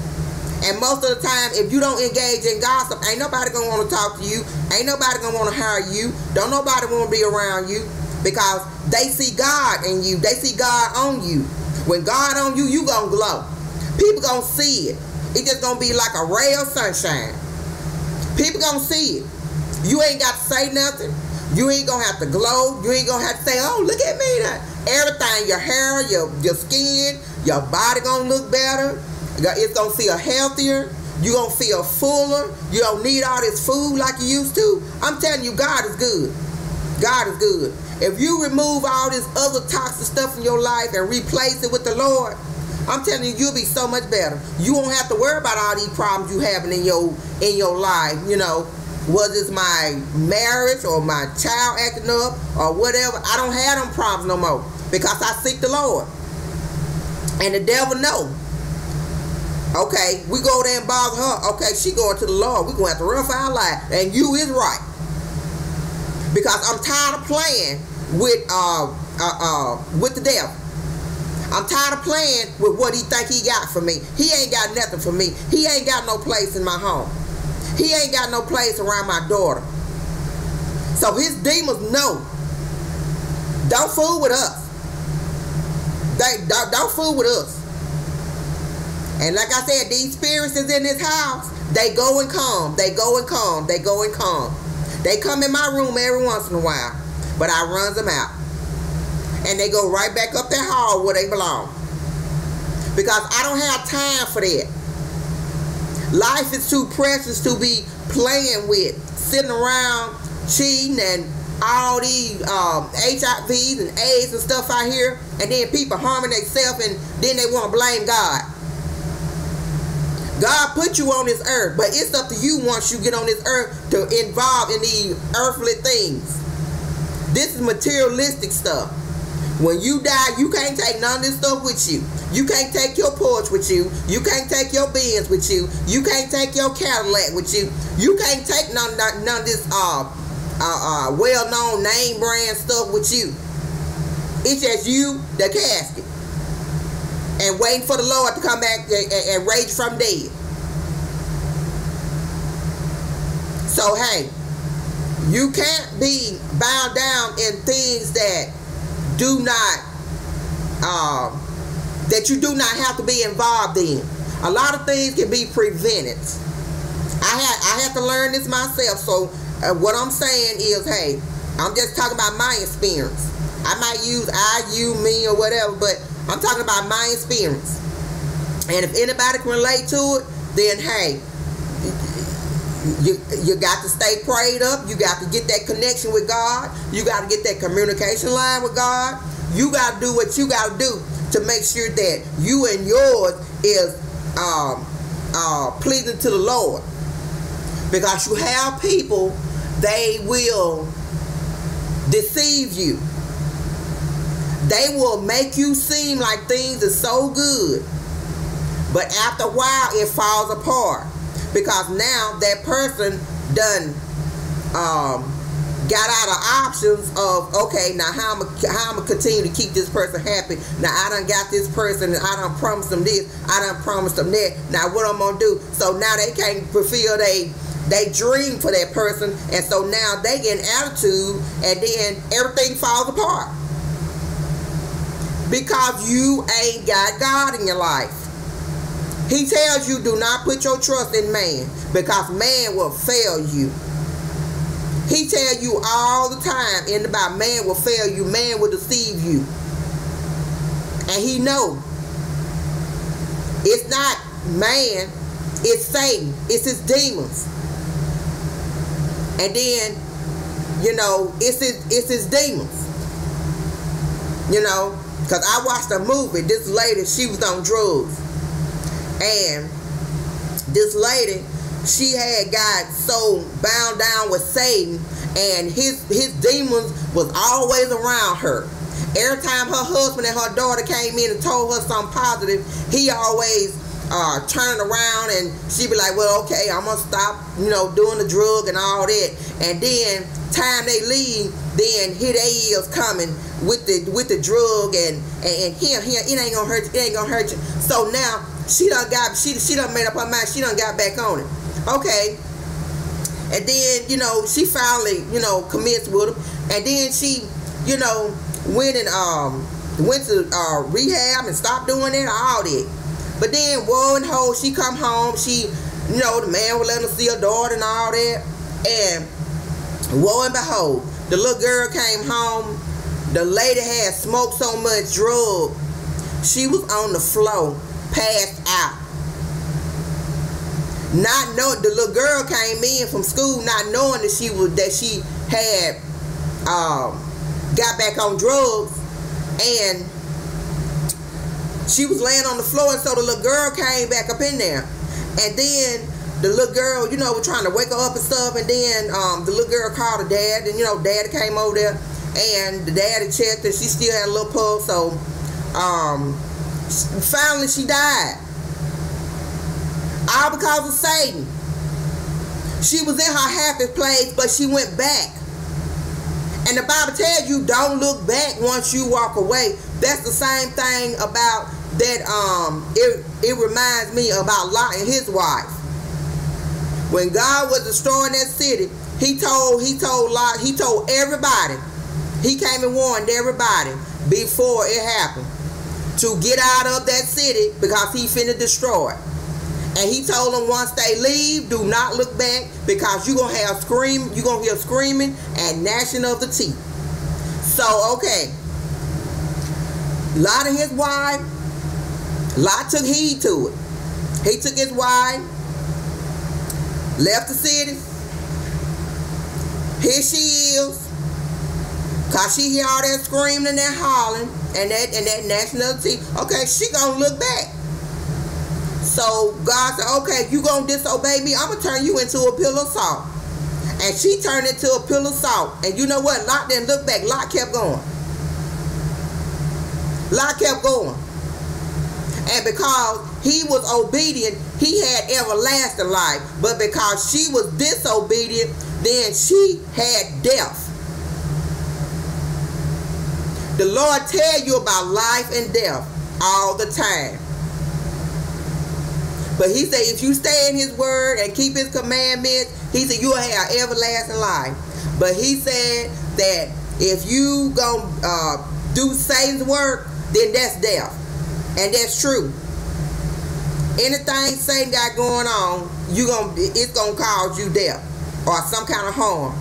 And most of the time, if you don't engage in gossip, ain't nobody gonna want to talk to you. Ain't nobody gonna want to hire you. Don't nobody want to be around you because they see God in you. They see God on you. When God on you, you gonna glow. People gonna see it. It's just gonna be like a ray of sunshine. People gonna see it. You ain't got to say nothing. You ain't gonna have to glow. You ain't gonna have to say, oh, look at me now. Everything, your hair, your skin, your body gonna look better. It's gonna feel healthier. You're gonna feel fuller. You don't need all this food like you used to. I'm telling you, God is good. God is good. If you remove all this other toxic stuff in your life and replace it with the Lord, I'm telling you, you'll be so much better. You won't have to worry about all these problems you having in your life. You know, whether it's my marriage or my child acting up or whatever. I don't have them problems no more because I seek the Lord. And the devil know. Okay, we go there and bother her. Okay, she going to the Lord. We're going to have to run for our life. And you is right. Because I'm tired of playing with the devil. I'm tired of playing with what he think he got for me. He ain't got nothing for me. He ain't got no place in my home. He ain't got no place around my daughter. So his demons know. Don't fool with us. Don't fool with us. And like I said, these spirits is in this house. They go and come. They go and come. They go and come. They come in my room every once in a while. But I runs them out. and they go right back up that hall where they belong. Because I don't have time for that. Life is too precious to be playing with, sitting around cheating and all these HIVs and AIDS and stuff out here, and then people harming themselves, and then they want to blame God. God put you on this earth, but it's up to you once you get on this earth to involve in these earthly things. This is materialistic stuff. When you die, you can't take none of this stuff with you. You can't take your Porsche with you. You can't take your Benz with you. You can't take your Cadillac with you. You can't take none of this well-known name brand stuff with you. It's just you, the casket, and waiting for the Lord to come back and raise you from dead. So hey, you can't be bound down in things that do not that you do not have to be involved in. A lot of things can be prevented. I had to learn this myself. So what I'm saying is, hey, I'm just talking about my experience. I might use I, you, me, or whatever, but I'm talking about my experience. And if anybody can relate to it, then hey, you got to stay prayed up. You got to get that connection with God. You got to get that communication line with God. You got to do what you got to do to make sure that you and yours is pleasing to the Lord. Because you have people, they will deceive you. They will make you seem like things are so good, but after a while it falls apart, because now that person done got out of options of, okay, now how I'm gonna continue to keep this person happy. Now I done got this person, and I done promised them this, I done promised them that. Now what I'm gonna do? So now they can't fulfill they dream for that person, and so now they get an attitude, and then everything falls apart. Because you ain't got God in your life. He tells you, do not put your trust in man, because man will fail you. He tells you all the time in the Bible, man will fail you, man will deceive you. And he knows. It's not man, it's Satan, it's his demons. And then, you know, it's his demons. You know, because I watched a movie, this lady, she was on drugs. And this lady, she had got so bound down with Satan, and his demons was always around her. Every time her husband and her daughter came in and told her something positive, he always turned around, and she be like, well, okay, I'm gonna stop, you know, doing the drug and all that. And then time they leave, then here they is coming with the drug, and here it ain't gonna hurt you, it ain't gonna hurt you. So now she done made up her mind, she done got back on it. Okay. And then, you know, she finally, you know, commenced with him. And then she, you know, went to rehab and stopped doing that, all that. But then, woe and ho, she come home, she, you know, the man would let her see her daughter and all that. And woe and behold, the little girl came home, the lady had smoked so much drug, she was on the floor, passed out. Not know, the little girl came in from school not knowing that she had got back on drugs, and she was laying on the floor, and so the little girl came back up in there. And then the little girl, you know, was trying to wake her up and stuff, and then the little girl called her dad, and, you know, daddy came over there, and the daddy checked her, she still had a little pulse, so finally she died. All because of Satan. She was in her happiest place, but she went back. And the Bible tells you, don't look back once you walk away. That's the same thing about that. It reminds me about Lot and his wife. When God was destroying that city, he told Lot, he told everybody, he came and warned everybody before it happened to get out of that city, because he finna destroy it. And he told them, once they leave, do not look back, because you're gonna hear screaming and gnashing of the teeth. So, okay, Lot and his wife, Lot took heed to it. He took his wife, left the city. Here she is. Cause she hear all that screaming and that hollering and that nationality. Okay, she gonna look back. So God said, okay, you gonna disobey me, I'm gonna turn you into a pillar of salt. And she turned into a pillar of salt. And you know what? Lot didn't look back. Lot kept going. Lot kept going. And because he was obedient, he had everlasting life. But because she was disobedient, then she had death. The Lord tell you about life and death all the time. But he said, if you stay in his word and keep his commandments, he said, you'll have everlasting life. But he said that if you gonna do Satan's work, then that's death. And that's true. Anything Satan got going on, it's gonna cause you death or some kind of harm.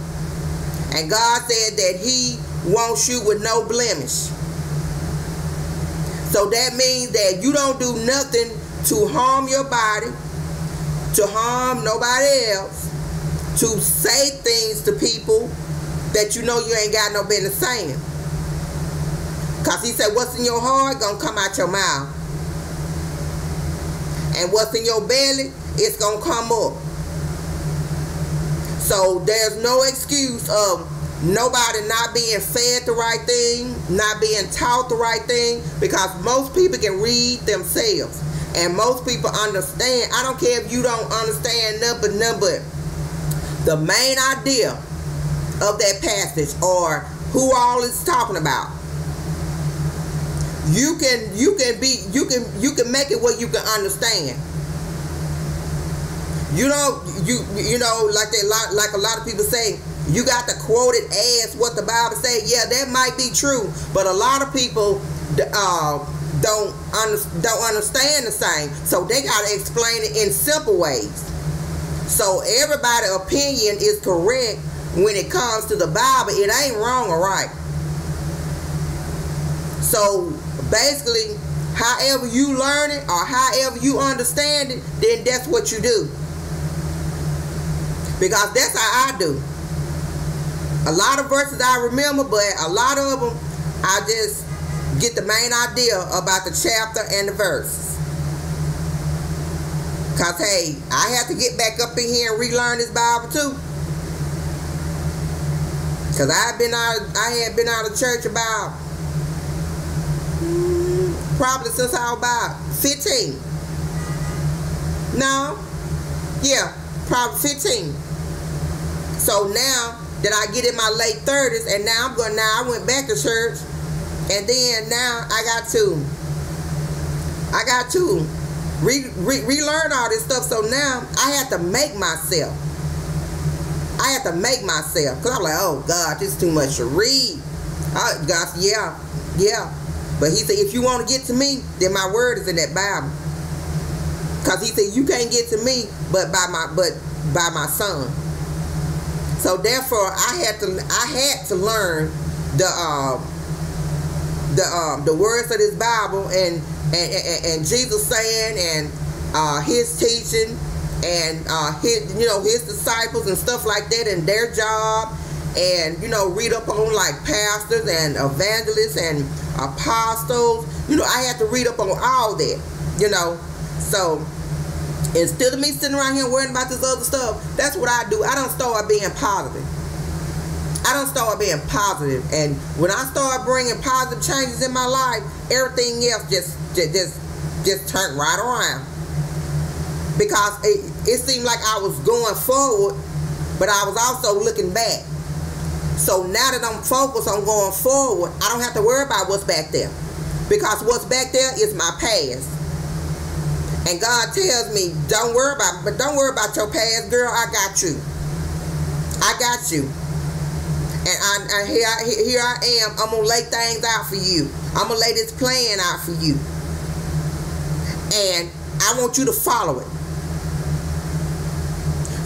And God said that he wants you with no blemish. So that means that you don't do nothing to harm your body, to harm nobody else, to say things to people that you know you ain't got no business saying. Because he said what's in your heart gonna come out your mouth. And what's in your belly, it's gonna come up. So there's no excuse of nobody not being fed the right thing, not being taught the right thing, because most people can read themselves. And most people understand. I don't care if you don't understand nothing but the main idea of that passage or who all is talking about. You can make it where you can understand. You know like a lot of people say, you got to quote it as what the Bible say. Yeah, that might be true, but a lot of people don't understand the same, so they got to explain it in simple ways. So everybody's opinion is correct when it comes to the Bible. It ain't wrong or right. So basically, however you learn it or however you understand it, then that's what you do. Because that's how I do. A lot of verses I remember, but a lot of them I just get the main idea about the chapter and the verses. Because, hey, I have to get back up in here and relearn this Bible too. Because I had been out of church about probably since I was about 15. No. Yeah, probably 15. So now that I get in my late 30s, and now I went back to church, and then now I got to relearn all this stuff. So now I have to make myself. Because I'm like, oh God, this is too much to read. God, yeah. But he said, if you want to get to me, then my word is in that Bible. Because he said, you can't get to me but by my son. So therefore, I had to learn the words of this Bible and Jesus saying and his teaching and his disciples and stuff like that and their job, and read up on like pastors and evangelists and apostles. I had to read up on all that. So instead of me sitting around here worrying about this other stuff, that's what I do. I don't start being positive. And when I start bringing positive changes in my life, everything else just turned right around. Because it seemed like I was going forward, but I was also looking back. So now that I'm focused on going forward, I don't have to worry about what's back there. Because what's back there is my past. And God tells me, don't worry about your past, girl. I got you. And here I am. I'm going to lay things out for you. I'm going to lay this plan out for you. And I want you to follow it.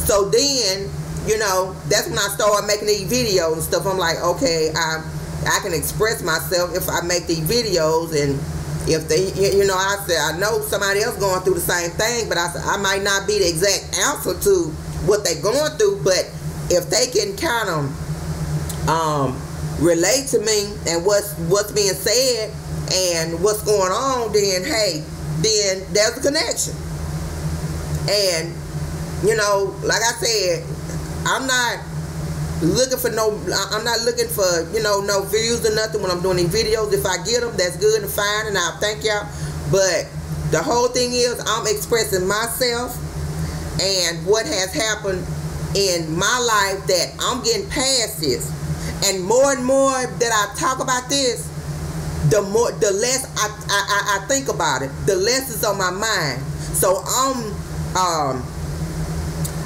So then, that's when I started making these videos and stuff. I'm like, okay, I can express myself if I make these videos. And if they, you know, I said, I know somebody else going through the same thing, but I said, I might not be the exact answer to what they're going through, but if they can kind of relate to me and what's being said and what's going on, then hey, then there's a connection. And you know, like I said, I'm not looking for no you know, no views or nothing when I'm doing these videos. If I get them, that's good and fine, and I'll thank y'all. But the whole thing is, I'm expressing myself and what has happened in my life, that I'm getting past this. And more that I talk about this, the less I think about it, the less it's on my mind. So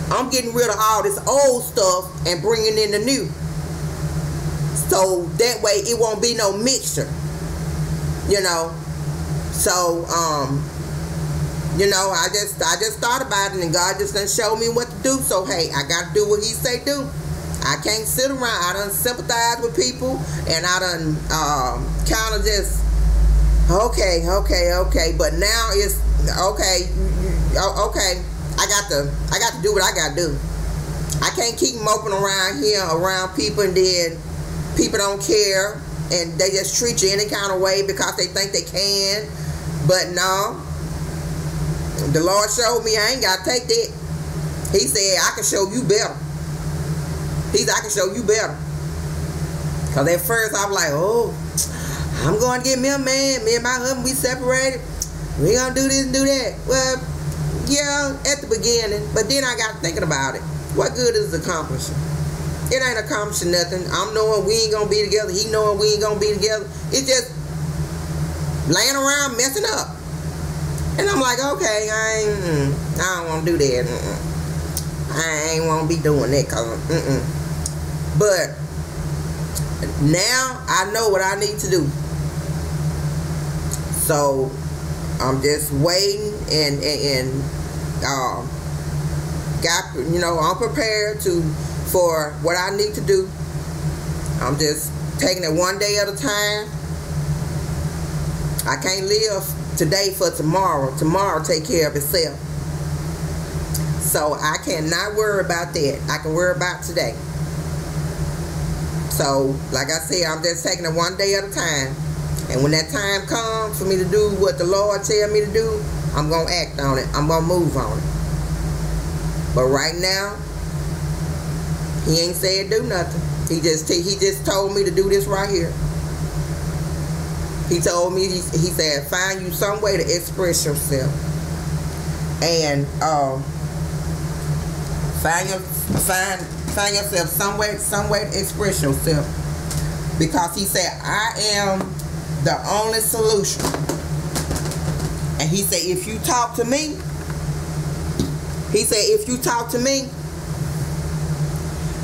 I'm getting rid of all this old stuff and bringing in the new. So that way it won't be no mixture, you know. So you know, I just thought about it, and God just done showed me what to do. So hey, I gotta do what He say do. I can't sit around. I done sympathize with people, and I done kind of just okay. But now it's okay. I got to do what I got to do. I can't keep moping around here around people, and then people don't care, and they just treat you any kind of way because they think they can. But no, the Lord showed me I ain't got to take that. He said, I can show you better. He said, I can show you better. Because at first I was like, oh, I'm going to get me a man. Me and my husband, we separated. We going to do this and do that. Well, yeah, at the beginning. But then I got thinking about it. What good is it accomplishing? It ain't accomplishing nothing. I'm knowing we ain't going to be together. He knowing we ain't going to be together. It's just laying around messing up. And I'm like, okay, I don't want to do that. I ain't want to be doing that. But now I know what I need to do. So I'm just waiting and got, you know, I'm prepared for what I need to do. I'm just taking it one day at a time. I can't live today for tomorrow. Tomorrow take care of itself. So I cannot worry about that. I can worry about today. So, like I said, I'm just taking it one day at a time. And when that time comes for me to do what the Lord tell me to do, I'm going to act on it. I'm going to move on it. But right now, He ain't said do nothing. He just told me to do this right here. He told me, he said, find you some way to express yourself. And find yourself some way to express yourself. Because He said, I am the only solution. And He said, if you talk to me,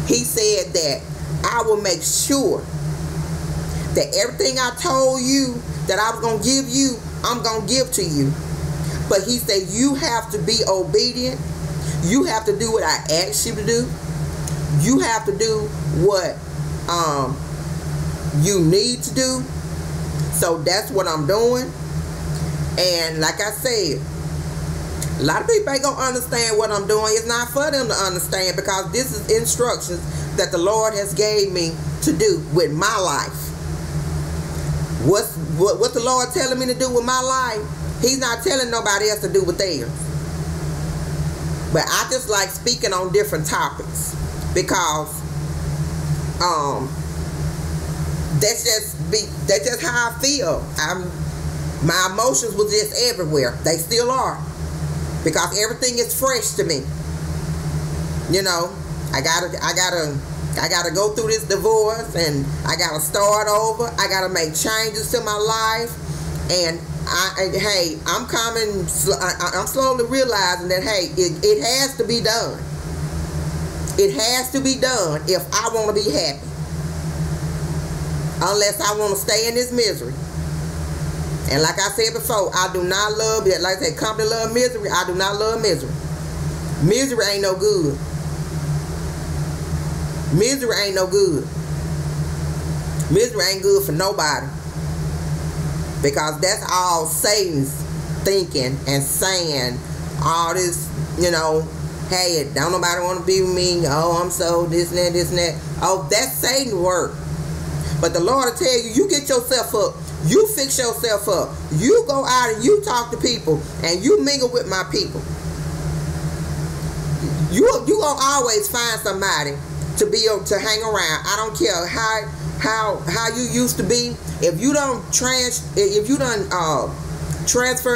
He said that I will make sure that everything I told you that I was going to give you, I'm going to give to you. But He said, you have to be obedient. You have to do what I asked you to do. You have to do what you need to do. So that's what I'm doing. And like I said, a lot of people ain't going to understand what I'm doing. It's not for them to understand, because this is instructions that the Lord has gave me to do with my life. What the Lord telling me to do with my life, He's not telling nobody else to do with theirs. But I just like speaking on different topics, because that's just how I feel. My emotions was just everywhere. They still are, because everything is fresh to me. You know, I gotta go through this divorce, and I gotta start over. I gotta make changes to my life, and I'm slowly realizing that hey, it has to be done. It has to be done if I want to be happy. Unless I want to stay in this misery. And like I said before, I do not love it. Like I said, company love misery. I do not love misery. Misery ain't no good. Misery ain't no good. Misery ain't good for nobody. Because that's all Satan's thinking and saying. All this, hey, don't nobody want to be with me. Oh, I'm so this and that, this and that. Oh, that's Satan's work. But the Lord will tell you, you get yourself up. You fix yourself up. You go out and you talk to people. And you mingle with my people. You gonna always find somebody to hang around. I don't care how you used to be. If you don't transfer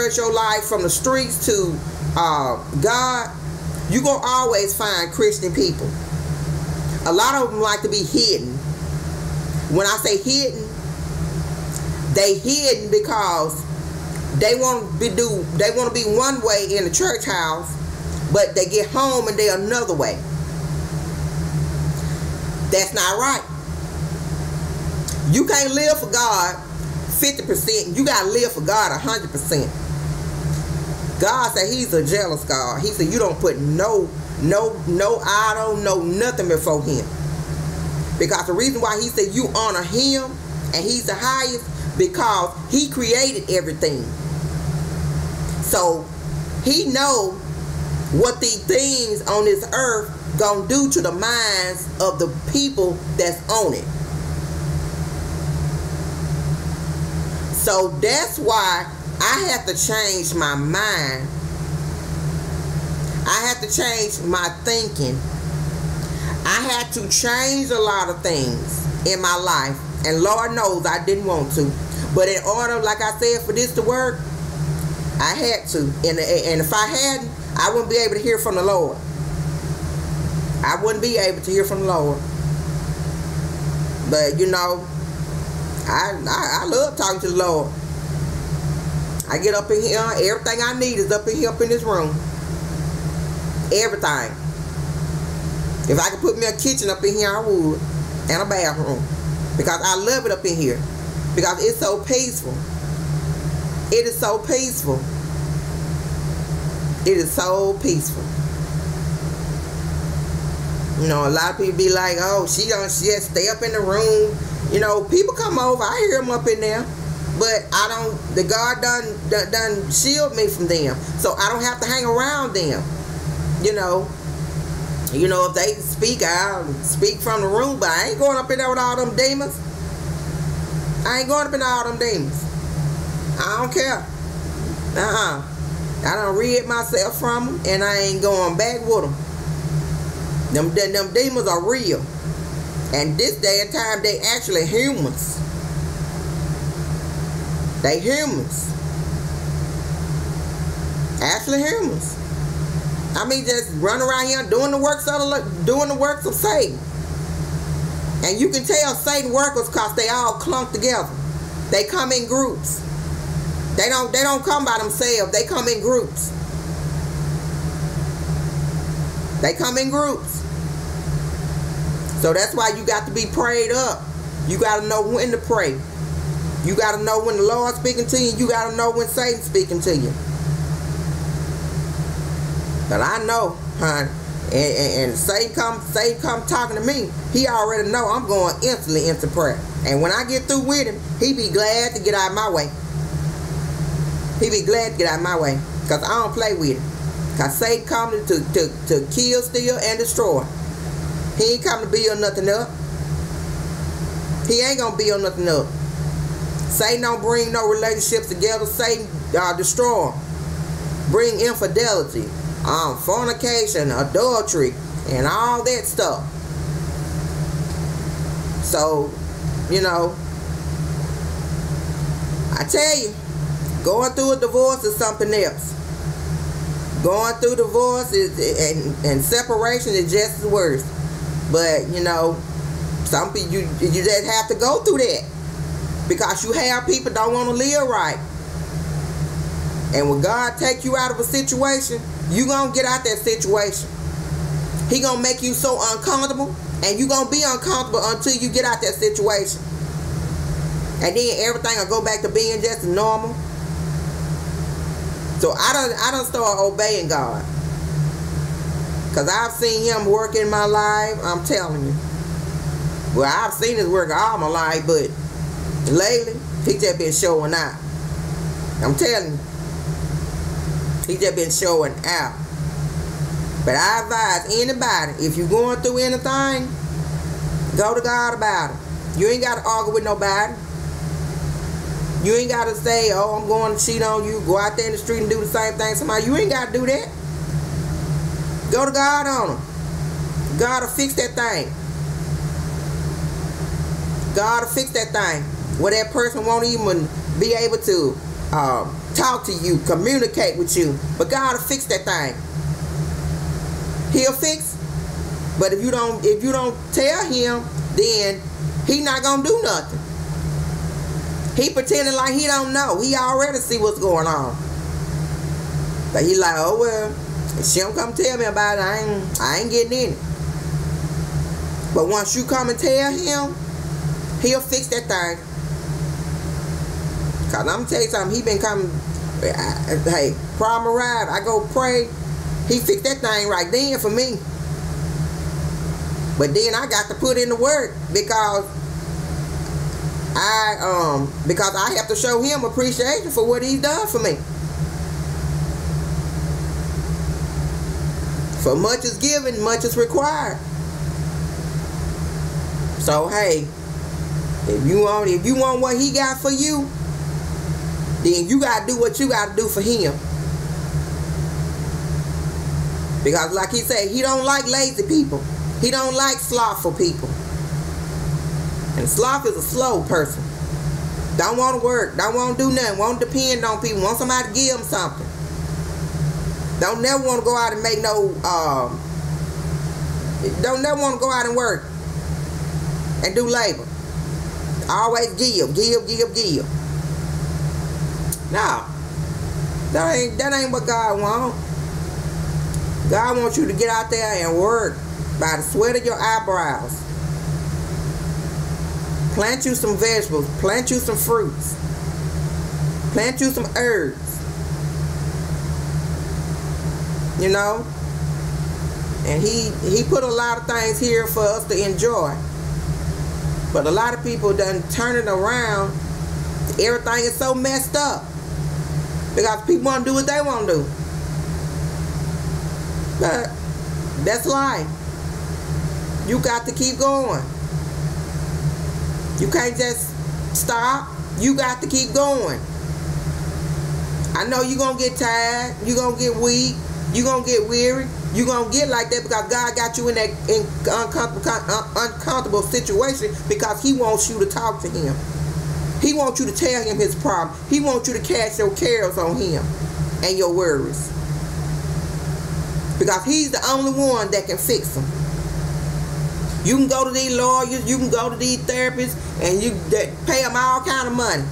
your life from the streets to God, you gonna always find Christian people. A lot of them like to be hidden. When I say hidden, they hidden because they want to be one way in the church house, but they get home and they're another way. That's not right. You can't live for God 50%. You gotta live for God 100%. God said He's a jealous God. He said you don't put no idol, no nothing before Him. Because the reason why He said you honor Him and He's the highest, because He created everything. So He know what these things on this earth gonna do to the minds of the people that's on it. So that's why I have to change my mind. I have to change my thinking. I had to change a lot of things in my life. And Lord knows I didn't want to. But in order, like I said, for this to work, I had to. And if I hadn't, I wouldn't be able to hear from the Lord. I wouldn't be able to hear from the Lord. But, I love talking to the Lord. I get up in here, everything I need is up in this room. Everything. If I could put me a kitchen up in here, I would. And a bathroom. Because I love it up in here. Because it's so peaceful. It is so peaceful. It is so peaceful. A lot of people be like, oh, she just stay up in the room. People come over, I hear them up in there. But the God done shield me from them. So I don't have to hang around them. If they speak, I'll speak from the room. But I ain't going up in there with all them demons. I ain't going up in there with all them demons. I don't care. I done rid myself from them. And I ain't going back with them. Them demons are real. And this day and time, they actually humans. They humans. Actually humans. I mean, just run around here doing the works of Satan. And you can tell Satan workers because they all clumped together. They come in groups. They don't come by themselves. They come in groups. They come in groups. So that's why you got to be prayed up. You got to know when to pray. You got to know when the Lord's speaking to you. You got to know when Satan's speaking to you. But I know, hon, and Satan come talking to me. He already know I'm going instantly into prayer. And when I get through with him, he be glad to get out of my way. He be glad to get out of my way. Because I don't play with him. Because Satan come to kill, steal, and destroy. He ain't come to build nothing up. He ain't going to build nothing up. Satan don't bring no relationships together. Satan destroy. Bring infidelity, fornication, adultery, and all that stuff. So, I tell you, going through a divorce is something else. Going through divorce and separation is just as worse. But, some people, you just have to go through that. Because you have people don't want to live right. And when God take you out of a situation, you going to get out that situation. He going to make you so uncomfortable. And you going to be uncomfortable until you get out that situation. And then everything will go back to being just normal. So I done start obeying God. Because I've seen him work in my life, I'm telling you. Well, I've seen his work all my life, but lately, he just been showing out. I'm telling you. He just been showing out. But I advise anybody, if you're going through anything, go to God about it. You ain't got to argue with nobody. You ain't got to say, oh, I'm going to cheat on you. Go out there in the street and do the same thing to somebody. You ain't got to do that. Go to God on them. God will fix that thing. God will fix that thing. Where that person won't even be able to talk to you, communicate with you. But God will fix that thing. He'll fix. But if you don't tell him, then he not gonna do nothing. He pretending like he don't know. He already see what's going on. But he like, oh well, if she don't come tell me about it, I ain't getting in it. But once you come and tell him, he'll fix that thing. Cause I'm gonna tell you something, he been coming, hey, problem arrived, I go pray, he fixed that thing right then for me. But then I got to put in the work because I have to show him appreciation for what he's done for me. For much is given, much is required. So hey, if you want what he got for you, then you gotta do what you gotta do for him. Because like he said, he don't like lazy people. He don't like slothful people. And sloth is a slow person. Don't want to work. Don't want to do nothing. Won't depend on people. Want somebody to give them something. Don't never want to go out and make no, don't never want to go out and work and do labor. Always give. No. That ain't what God wants. God wants you to get out there and work by the sweat of your eyebrows. Plant you some vegetables. Plant you some fruits. Plant you some herbs. You know? And he put a lot of things here for us to enjoy. But a lot of people done turn it around. Everything is so messed up. Because people want to do what they want to do. But that's life. You got to keep going. You can't just stop. You got to keep going. I know you're going to get tired. You're going to get weak. You're going to get weary. You're going to get like that because God got you in that uncomfortable situation because he wants you to talk to him. He wants you to tell him his problem. He wants you to cast your cares on him and your worries. Because he's the only one that can fix them. You can go to these lawyers, you can go to these therapists, and you pay them all kind of money.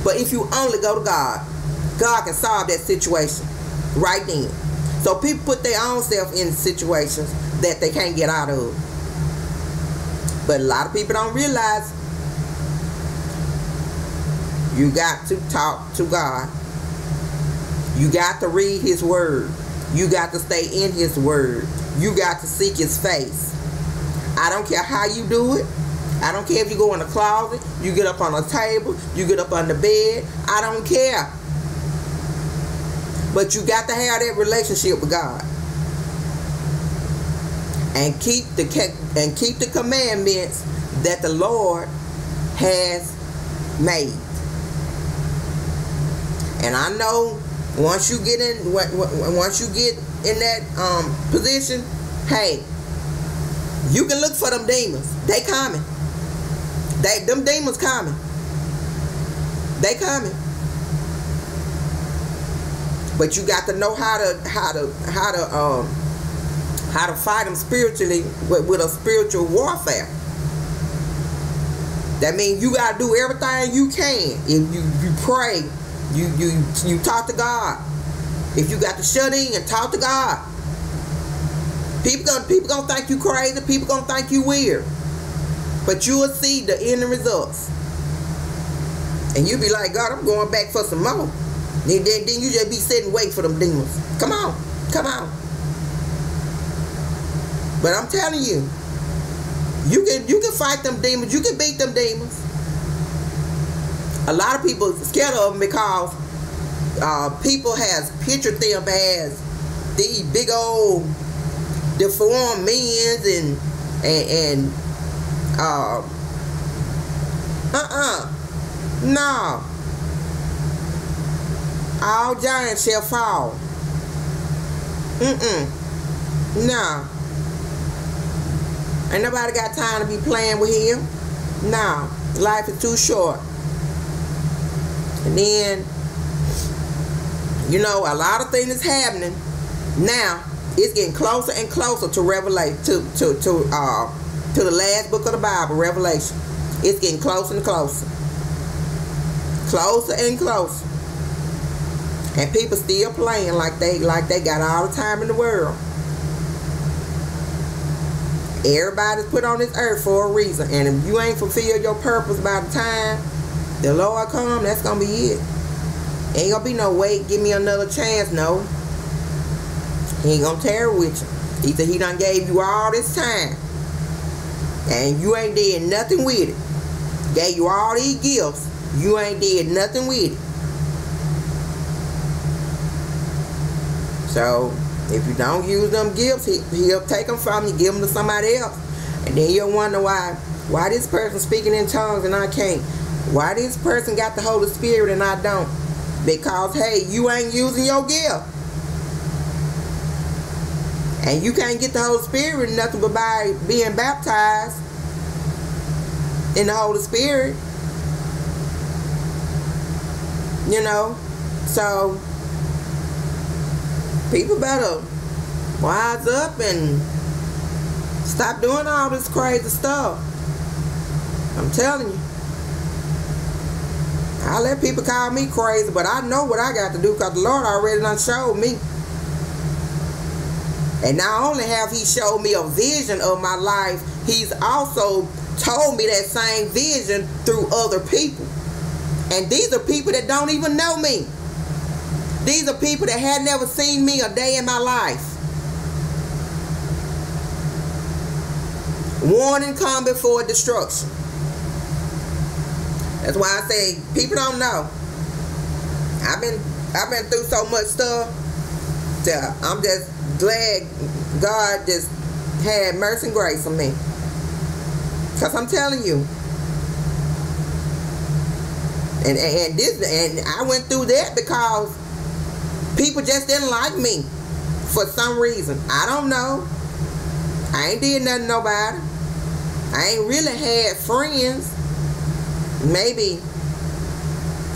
But if you only go to God, God can solve that situation right then. So people put their own self in situations that they can't get out of. But a lot of people don't realize you got to talk to God. You got to read his word. You got to stay in his word. You got to seek his face. I don't care how you do it. I don't care if you go in the closet, you get up on a table, you get up on the bed. I don't care. But you got to have that relationship with God. And keep the commandments that the Lord has made. And I know once you get in that position, hey, you can look for them demons. They coming. Them demons coming. They coming. But you got to know how to fight them spiritually with a spiritual warfare. That means you got to do everything you can. If you pray, you talk to God. If you got to shut in and talk to God. People gonna think you crazy. People gonna think you weird. But you will see the end results. And you be like, God, I'm going back for some more. Then you just be sitting waiting for them demons. Come on. Come on. But I'm telling you, You can fight them demons. You can beat them demons. A lot of people are scared of them because people has pictured them as these big old deformed men and no. All giants shall fall. No. Ain't nobody got time to be playing with him. No. Life is too short. And then, you know, a lot of things is happening now. It's getting closer and closer to Revelation, to the last book of the Bible, Revelation. It's getting closer and closer. Closer and closer. And people still playing like they got all the time in the world. Everybody's put on this earth for a reason. And if you ain't fulfilled your purpose by the time the Lord come, that's going to be it. Ain't going to be no wait, give me another chance. No. He ain't going to tear with you. He said he done gave you all this time. And you ain't did nothing with it. Gave you all these gifts. You ain't did nothing with it. So, if you don't use them gifts, he'll take them from you, give them to somebody else. And then you'll wonder why this person speaking in tongues and I can't. Why this person got the Holy Spirit and I don't. Because, hey, you ain't using your gift. And you can't get the Holy Spirit nothing but by being baptized in the Holy Spirit. You know, so people better wise up and stop doing all this crazy stuff. I'm telling you. I let people call me crazy, but I know what I got to do because the Lord already done showed me. And not only have he showed me a vision of my life, he's also told me that same vision through other people. And these are people that don't even know me. These are people that had never seen me a day in my life. Warning come before destruction. That's why I say people don't know. I've been through so much stuff that I'm just glad God just had mercy and grace on me. Because I'm telling you. And I went through that because people just didn't like me for some reason. I don't know. I ain't did nothing to nobody. I ain't really had friends. Maybe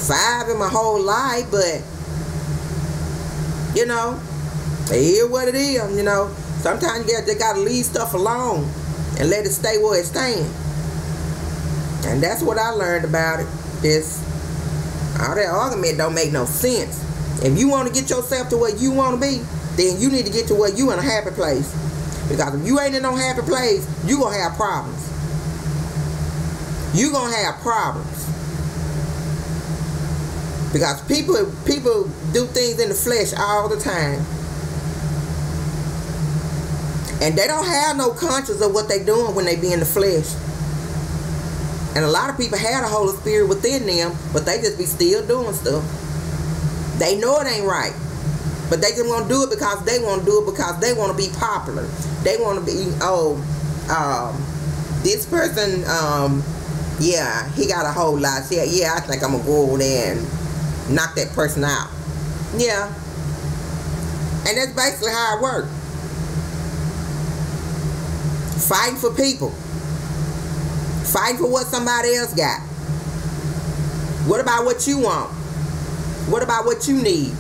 5 in my whole life, but you know, it is what it is, you know. Sometimes you just gotta leave stuff alone and let it stay where it stands. And that's what I learned about it. All that argument don't make no sense. If you want to get yourself to where you want to be, then you need to get to where you in a happy place. Because if you ain't in no happy place, you gonna have problems. You gonna have problems. Because people do things in the flesh all the time. And they don't have no conscience of what they doing when they be in the flesh. And a lot of people have the Holy Spirit within them, but they just be still doing stuff. They know it ain't right. But they just want to do it because they want to do it because they want to be popular. They want to be, this person, yeah, he got a whole lot. Yeah, I think I'm going to go over there and knock that person out. Yeah. And that's basically how it works. Fighting for people. Fighting for what somebody else got. What about what you want? What about what you need?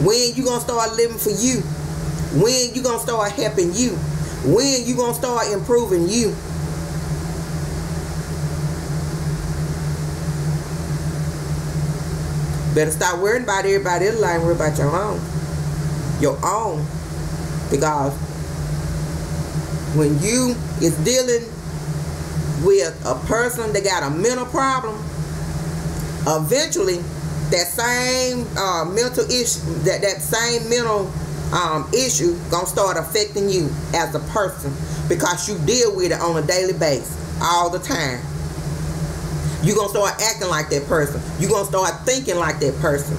When you gonna start living for you? When you gonna start helping you? When you gonna start improving you? Better stop worrying about everybody else's life and worry about your own. Your own. Because when you is dealing with a person that got a mental problem, eventually that same mental issue, that same mental issue gonna start affecting you as a person, because you deal with it on a daily basis, all the time. You're gonna start acting like that person. You're gonna start thinking like that person.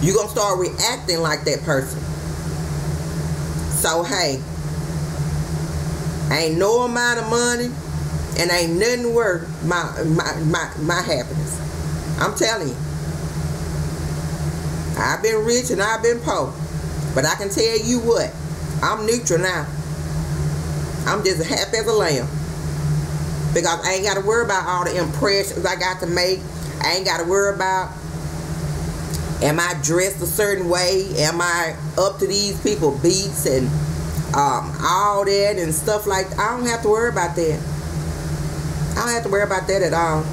You're gonna start reacting like that person. So hey, ain't no amount of money and ain't nothing worth my happiness. I'm telling you. I've been rich and I've been poor, but I can tell you what, I'm neutral now. I'm just as happy as a lamb, because I ain't got to worry about all the impressions I got to make. I ain't got to worry about, am I dressed a certain way? Am I up to these people beats and all that and stuff like that? I don't have to worry about that. I don't have to worry about that at all.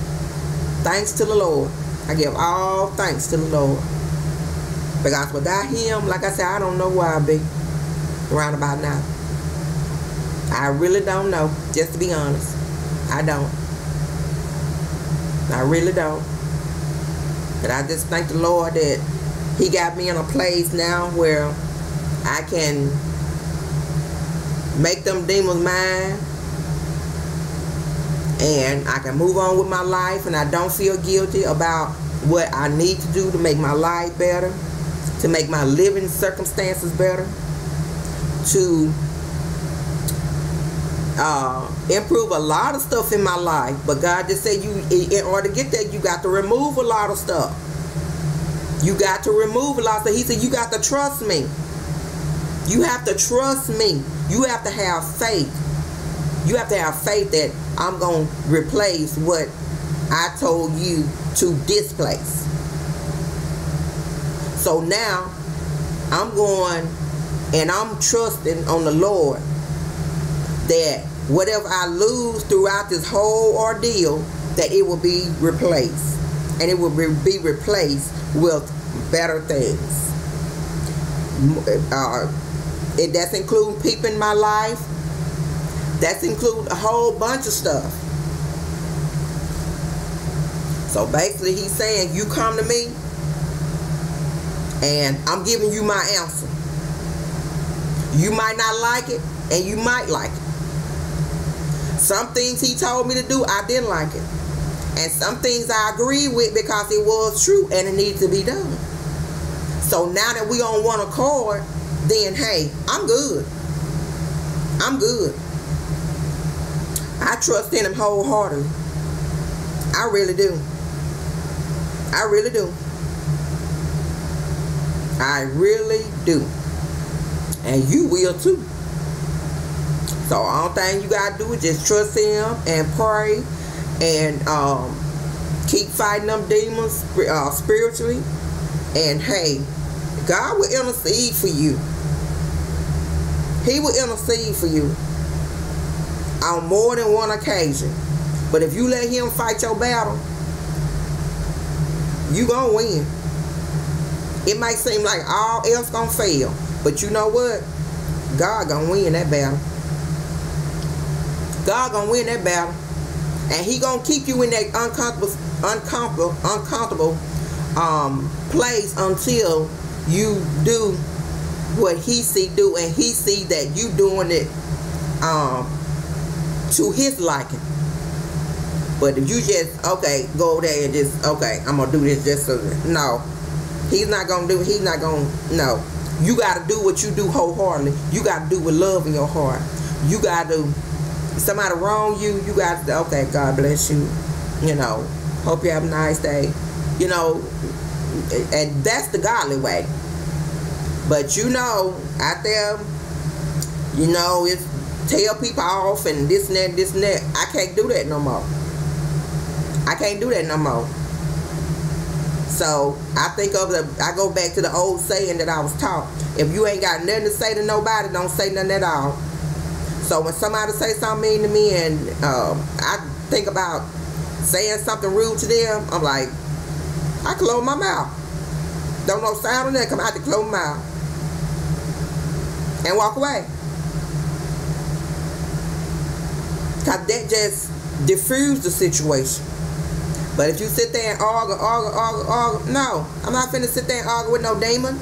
Thanks to the Lord. I give all thanks to the Lord. Because without him, like I said, I don't know where I'll be around about now. I really don't know, just to be honest. I don't. I really don't. But I just thank the Lord that he got me in a place now where I can make them demons mine, and I can move on with my life, and I don't feel guilty about what I need to do to make my life better, to make my living circumstances better, to improve a lot of stuff in my life. But God just said, in order to get there, you got to remove a lot of stuff. You got to remove a lot of stuff. He said, you got to trust me. You have to trust me. You have to have faith. You have to have faith that I'm going to replace what I told you to displace. So now I'm going and I'm trusting on the Lord that whatever I lose throughout this whole ordeal, that it will be replaced. And it will be replaced with better things. That's including people in my life. That's include a whole bunch of stuff. So basically he's saying, you come to me and I'm giving you my answer. You might not like it, and you might like it. Some things he told me to do, I didn't like it. And some things I agree with because it was true and it needs to be done. So now that we on one accord, then hey, I'm good. I'm good. I trust in him wholeheartedly. I really do. I really do. I really do. And you will too. So all thing you gotta do is just trust him and pray and keep fighting them demons spiritually. And hey, God will intercede for you. He will intercede for you on more than one occasion. But if you let him fight your battle, you gonna win. It might seem like all else gonna fail, but you know what? God gonna win that battle. God gonna win that battle. And he gonna keep you in that uncomfortable place until you do what he see do, and he see that you doing it to his liking. But if you just, okay, go there and just, okay, I'm gonna do this just so, no. He's not gonna do, he's not gonna, no. You gotta do what you do wholeheartedly. You gotta do with love in your heart. You gotta, somebody wrong you, you gotta, okay, God bless you. You know, hope you have a nice day. You know, and that's the godly way. But you know, out there, you know, it's tell people off and this and that and this and that. I can't do that no more. I can't do that no more. So I I go back to the old saying that I was taught. If you ain't got nothing to say to nobody, don't say nothing at all. So when somebody say something mean to me and I think about saying something rude to them, I'm like, I close my mouth. Don't no sound on that come out to close my mouth. And walk away. Because that just diffused the situation. But if you sit there and argue, no. I'm not finna sit there and argue with no demon.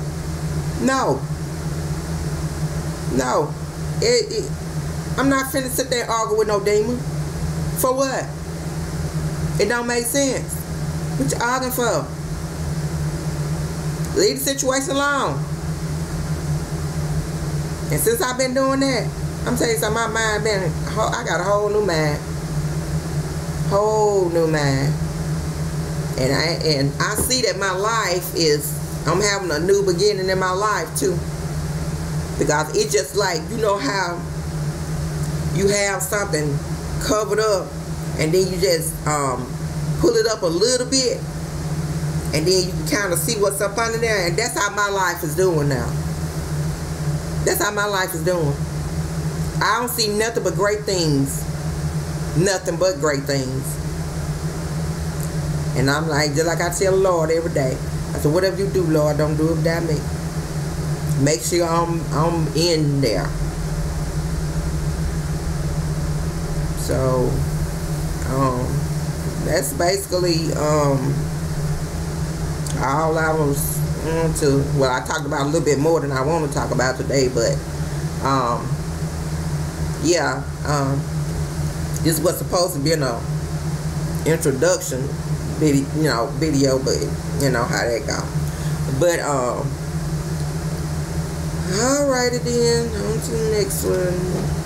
No. No. I'm not finna sit there and argue with no demon. For what? It don't make sense. What you arguing for? Leave the situation alone. And since I've been doing that, I'm telling you something, my mind I got a whole new mind. Whole new mind. And I see that my life I'm having a new beginning in my life too. Because it's just like, you know how you have something covered up and then you just pull it up a little bit and then you can kind of see what's up under there, and that's how my life is doing now. That's how my life is doing. I don't see nothing but great things. Nothing but great things. And I'm like, just like I tell the Lord every day, I said, whatever you do, Lord, don't do it without me. Make sure I'm in there. So, that's basically all I was on to. Well, I talked about a little bit more than I want to talk about today, but yeah, this was supposed to be an introduction video, but you know how that go. But alrighty then, on to the next one.